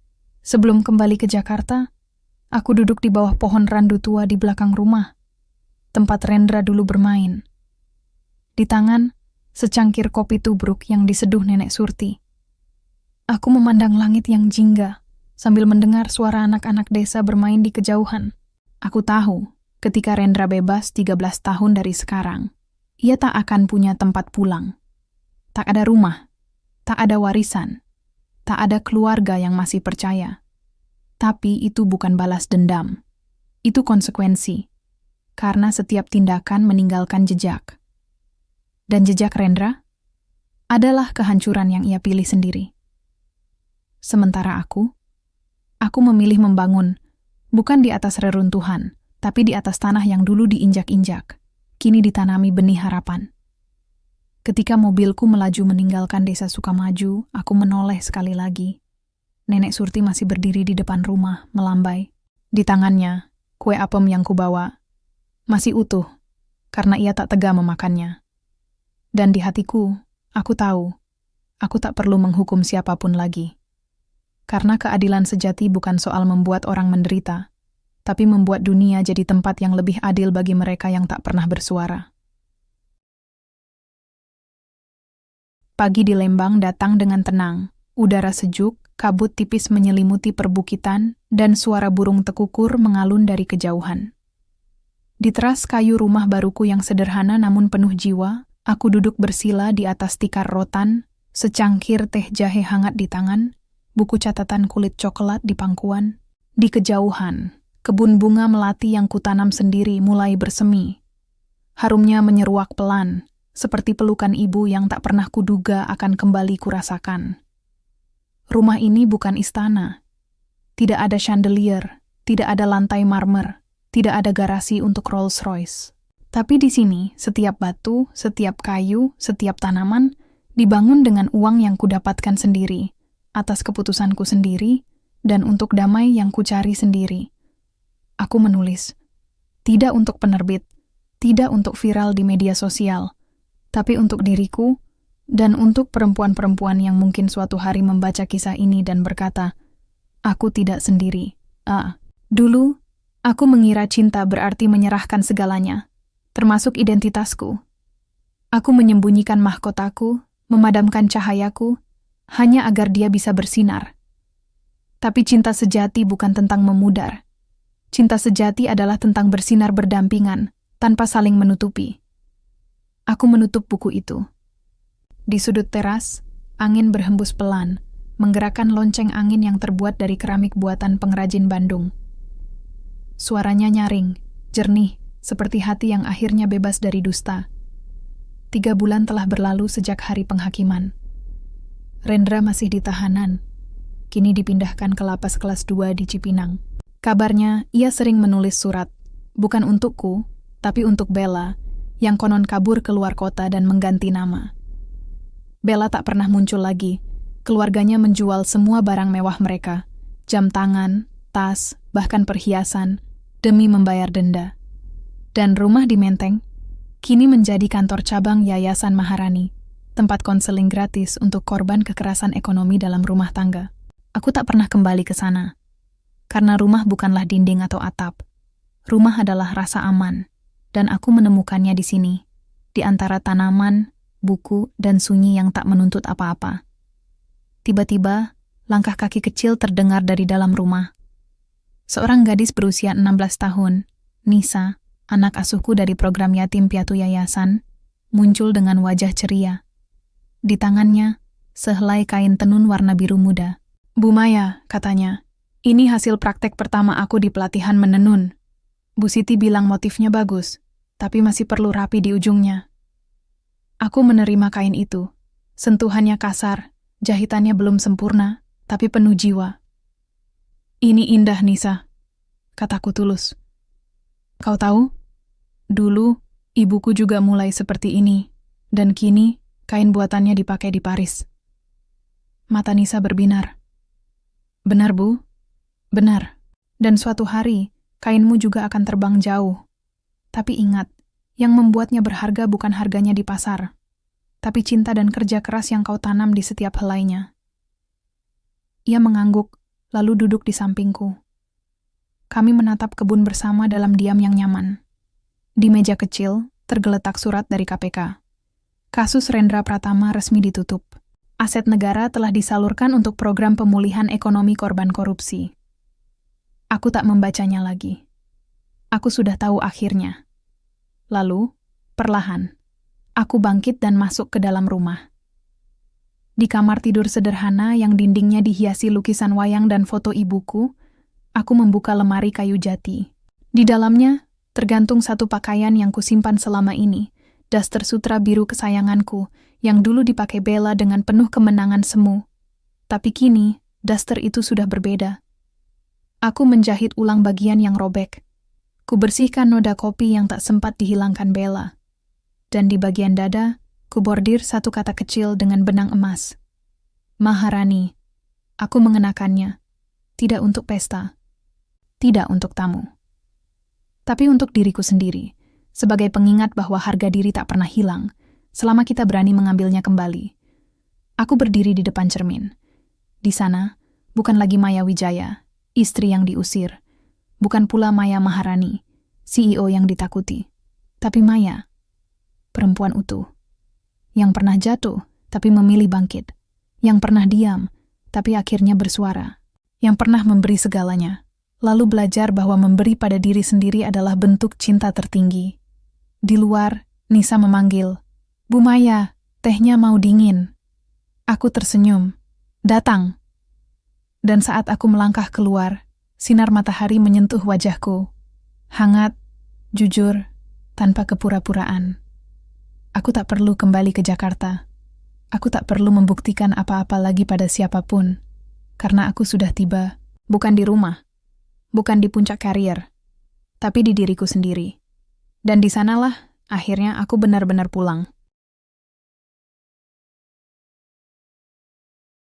sebelum kembali ke Jakarta, aku duduk di bawah pohon randu tua di belakang rumah, tempat Rendra dulu bermain. Di tangan, secangkir kopi tubruk yang diseduh Nenek Surti. Aku memandang langit yang jingga, sambil mendengar suara anak-anak desa bermain di kejauhan. Aku tahu, ketika Rendra bebas 13 tahun dari sekarang, ia tak akan punya tempat pulang. Tak ada rumah, tak ada warisan, tak ada keluarga yang masih percaya. Tapi itu bukan balas dendam. Itu konsekuensi. Karena setiap tindakan meninggalkan jejak. Dan jejak Rendra adalah kehancuran yang ia pilih sendiri. Sementara aku memilih membangun, bukan di atas reruntuhan, tapi di atas tanah yang dulu diinjak-injak. Kini ditanami benih harapan. Ketika mobilku melaju meninggalkan desa Sukamaju, aku menoleh sekali lagi. Nenek Surti masih berdiri di depan rumah, melambai. Di tangannya, kue apem yang kubawa masih utuh, karena ia tak tega memakannya. Dan di hatiku, aku tahu, aku tak perlu menghukum siapapun lagi. Karena keadilan sejati bukan soal membuat orang menderita, tapi membuat dunia jadi tempat yang lebih adil bagi mereka yang tak pernah bersuara. Pagi di Lembang datang dengan tenang, udara sejuk, kabut tipis menyelimuti perbukitan, dan suara burung tekukur mengalun dari kejauhan. Di teras kayu rumah baruku yang sederhana namun penuh jiwa, aku duduk bersila di atas tikar rotan, secangkir teh jahe hangat di tangan, buku catatan kulit coklat di pangkuan. Di kejauhan, kebun bunga melati yang kutanam sendiri mulai bersemi. Harumnya menyeruak pelan, seperti pelukan ibu yang tak pernah kuduga akan kembali kurasakan. Rumah ini bukan istana. Tidak ada chandelier, tidak ada lantai marmer, tidak ada garasi untuk Rolls Royce. Tapi di sini, setiap batu, setiap kayu, setiap tanaman dibangun dengan uang yang kudapatkan sendiri, atas keputusanku sendiri, dan untuk damai yang kucari sendiri. Aku menulis, tidak untuk penerbit, tidak untuk viral di media sosial, tapi untuk diriku, dan untuk perempuan-perempuan yang mungkin suatu hari membaca kisah ini dan berkata, aku tidak sendiri. Dulu, aku mengira cinta berarti menyerahkan segalanya, termasuk identitasku. Aku menyembunyikan mahkotaku, memadamkan cahayaku, hanya agar dia bisa bersinar. Tapi cinta sejati bukan tentang memudar. Cinta sejati adalah tentang bersinar berdampingan, tanpa saling menutupi. Aku menutup buku itu. Di sudut teras, angin berhembus pelan, menggerakkan lonceng angin yang terbuat dari keramik buatan pengrajin Bandung. Suaranya nyaring, jernih, seperti hati yang akhirnya bebas dari dusta. 3 bulan telah berlalu sejak hari penghakiman. Rendra masih di tahanan, kini dipindahkan ke lapas kelas 2 di Cipinang. Kabarnya, ia sering menulis surat, bukan untukku, tapi untuk Bella, yang konon kabur ke luar kota dan mengganti nama. Bella tak pernah muncul lagi. Keluarganya menjual semua barang mewah mereka, jam tangan, tas, bahkan perhiasan, demi membayar denda. Dan rumah di Menteng kini menjadi kantor cabang Yayasan Maharani, tempat konseling gratis untuk korban kekerasan ekonomi dalam rumah tangga. Aku tak pernah kembali ke sana, karena rumah bukanlah dinding atau atap. Rumah adalah rasa aman, dan aku menemukannya di sini, di antara tanaman, buku, dan sunyi yang tak menuntut apa-apa. Tiba-tiba, langkah kaki kecil terdengar dari dalam rumah. Seorang gadis berusia 16 tahun, Nisa, anak asuhku dari program yatim piatu yayasan, muncul dengan wajah ceria. Di tangannya, sehelai kain tenun warna biru muda. Bu Maya, katanya, ini hasil praktek pertama aku di pelatihan menenun. Bu Siti bilang motifnya bagus, tapi masih perlu rapi di ujungnya. Aku menerima kain itu. Sentuhannya kasar, jahitannya belum sempurna, tapi penuh jiwa. Ini indah, Nisa, kataku tulus. Kau tahu, dulu ibuku juga mulai seperti ini, dan kini kain buatannya dipakai di Paris. Mata Nisa berbinar. Benar, Bu? Benar. Dan suatu hari, kainmu juga akan terbang jauh. Tapi ingat, yang membuatnya berharga bukan harganya di pasar, tapi cinta dan kerja keras yang kau tanam di setiap helainya. Ia mengangguk, lalu duduk di sampingku. Kami menatap kebun bersama dalam diam yang nyaman. Di meja kecil, tergeletak surat dari KPK. Kasus Rendra Pratama resmi ditutup. Aset negara telah disalurkan untuk program pemulihan ekonomi korban korupsi. Aku tak membacanya lagi. Aku sudah tahu akhirnya. Lalu, perlahan, aku bangkit dan masuk ke dalam rumah. Di kamar tidur sederhana yang dindingnya dihiasi lukisan wayang dan foto ibuku, aku membuka lemari kayu jati. Di dalamnya, tergantung satu pakaian yang kusimpan selama ini, daster sutra biru kesayanganku, yang dulu dipakai Bella dengan penuh kemenangan semu. Tapi kini, daster itu sudah berbeda. Aku menjahit ulang bagian yang robek. Kubersihkan noda kopi yang tak sempat dihilangkan Bella. Dan di bagian dada, kubordir satu kata kecil dengan benang emas. Maharani. Aku mengenakannya. Tidak untuk pesta. Tidak untuk tamu. Tapi untuk diriku sendiri, sebagai pengingat bahwa harga diri tak pernah hilang, selama kita berani mengambilnya kembali. Aku berdiri di depan cermin. Di sana, bukan lagi Maya Wijaya, istri yang diusir. Bukan pula Maya Maharani, CEO yang ditakuti. Tapi Maya, perempuan utuh. Yang pernah jatuh, tapi memilih bangkit. Yang pernah diam, tapi akhirnya bersuara. Yang pernah memberi segalanya, lalu belajar bahwa memberi pada diri sendiri adalah bentuk cinta tertinggi. Di luar, Nisa memanggil, "Bu Maya, tehnya mau dingin." Aku tersenyum. "Datang." Dan saat aku melangkah keluar, sinar matahari menyentuh wajahku. Hangat, jujur, tanpa kepura-puraan. Aku tak perlu kembali ke Jakarta. Aku tak perlu membuktikan apa-apa lagi pada siapapun. Karena aku sudah tiba, bukan di rumah, bukan di puncak karier, tapi di diriku sendiri. Dan di sanalah, akhirnya aku benar-benar pulang.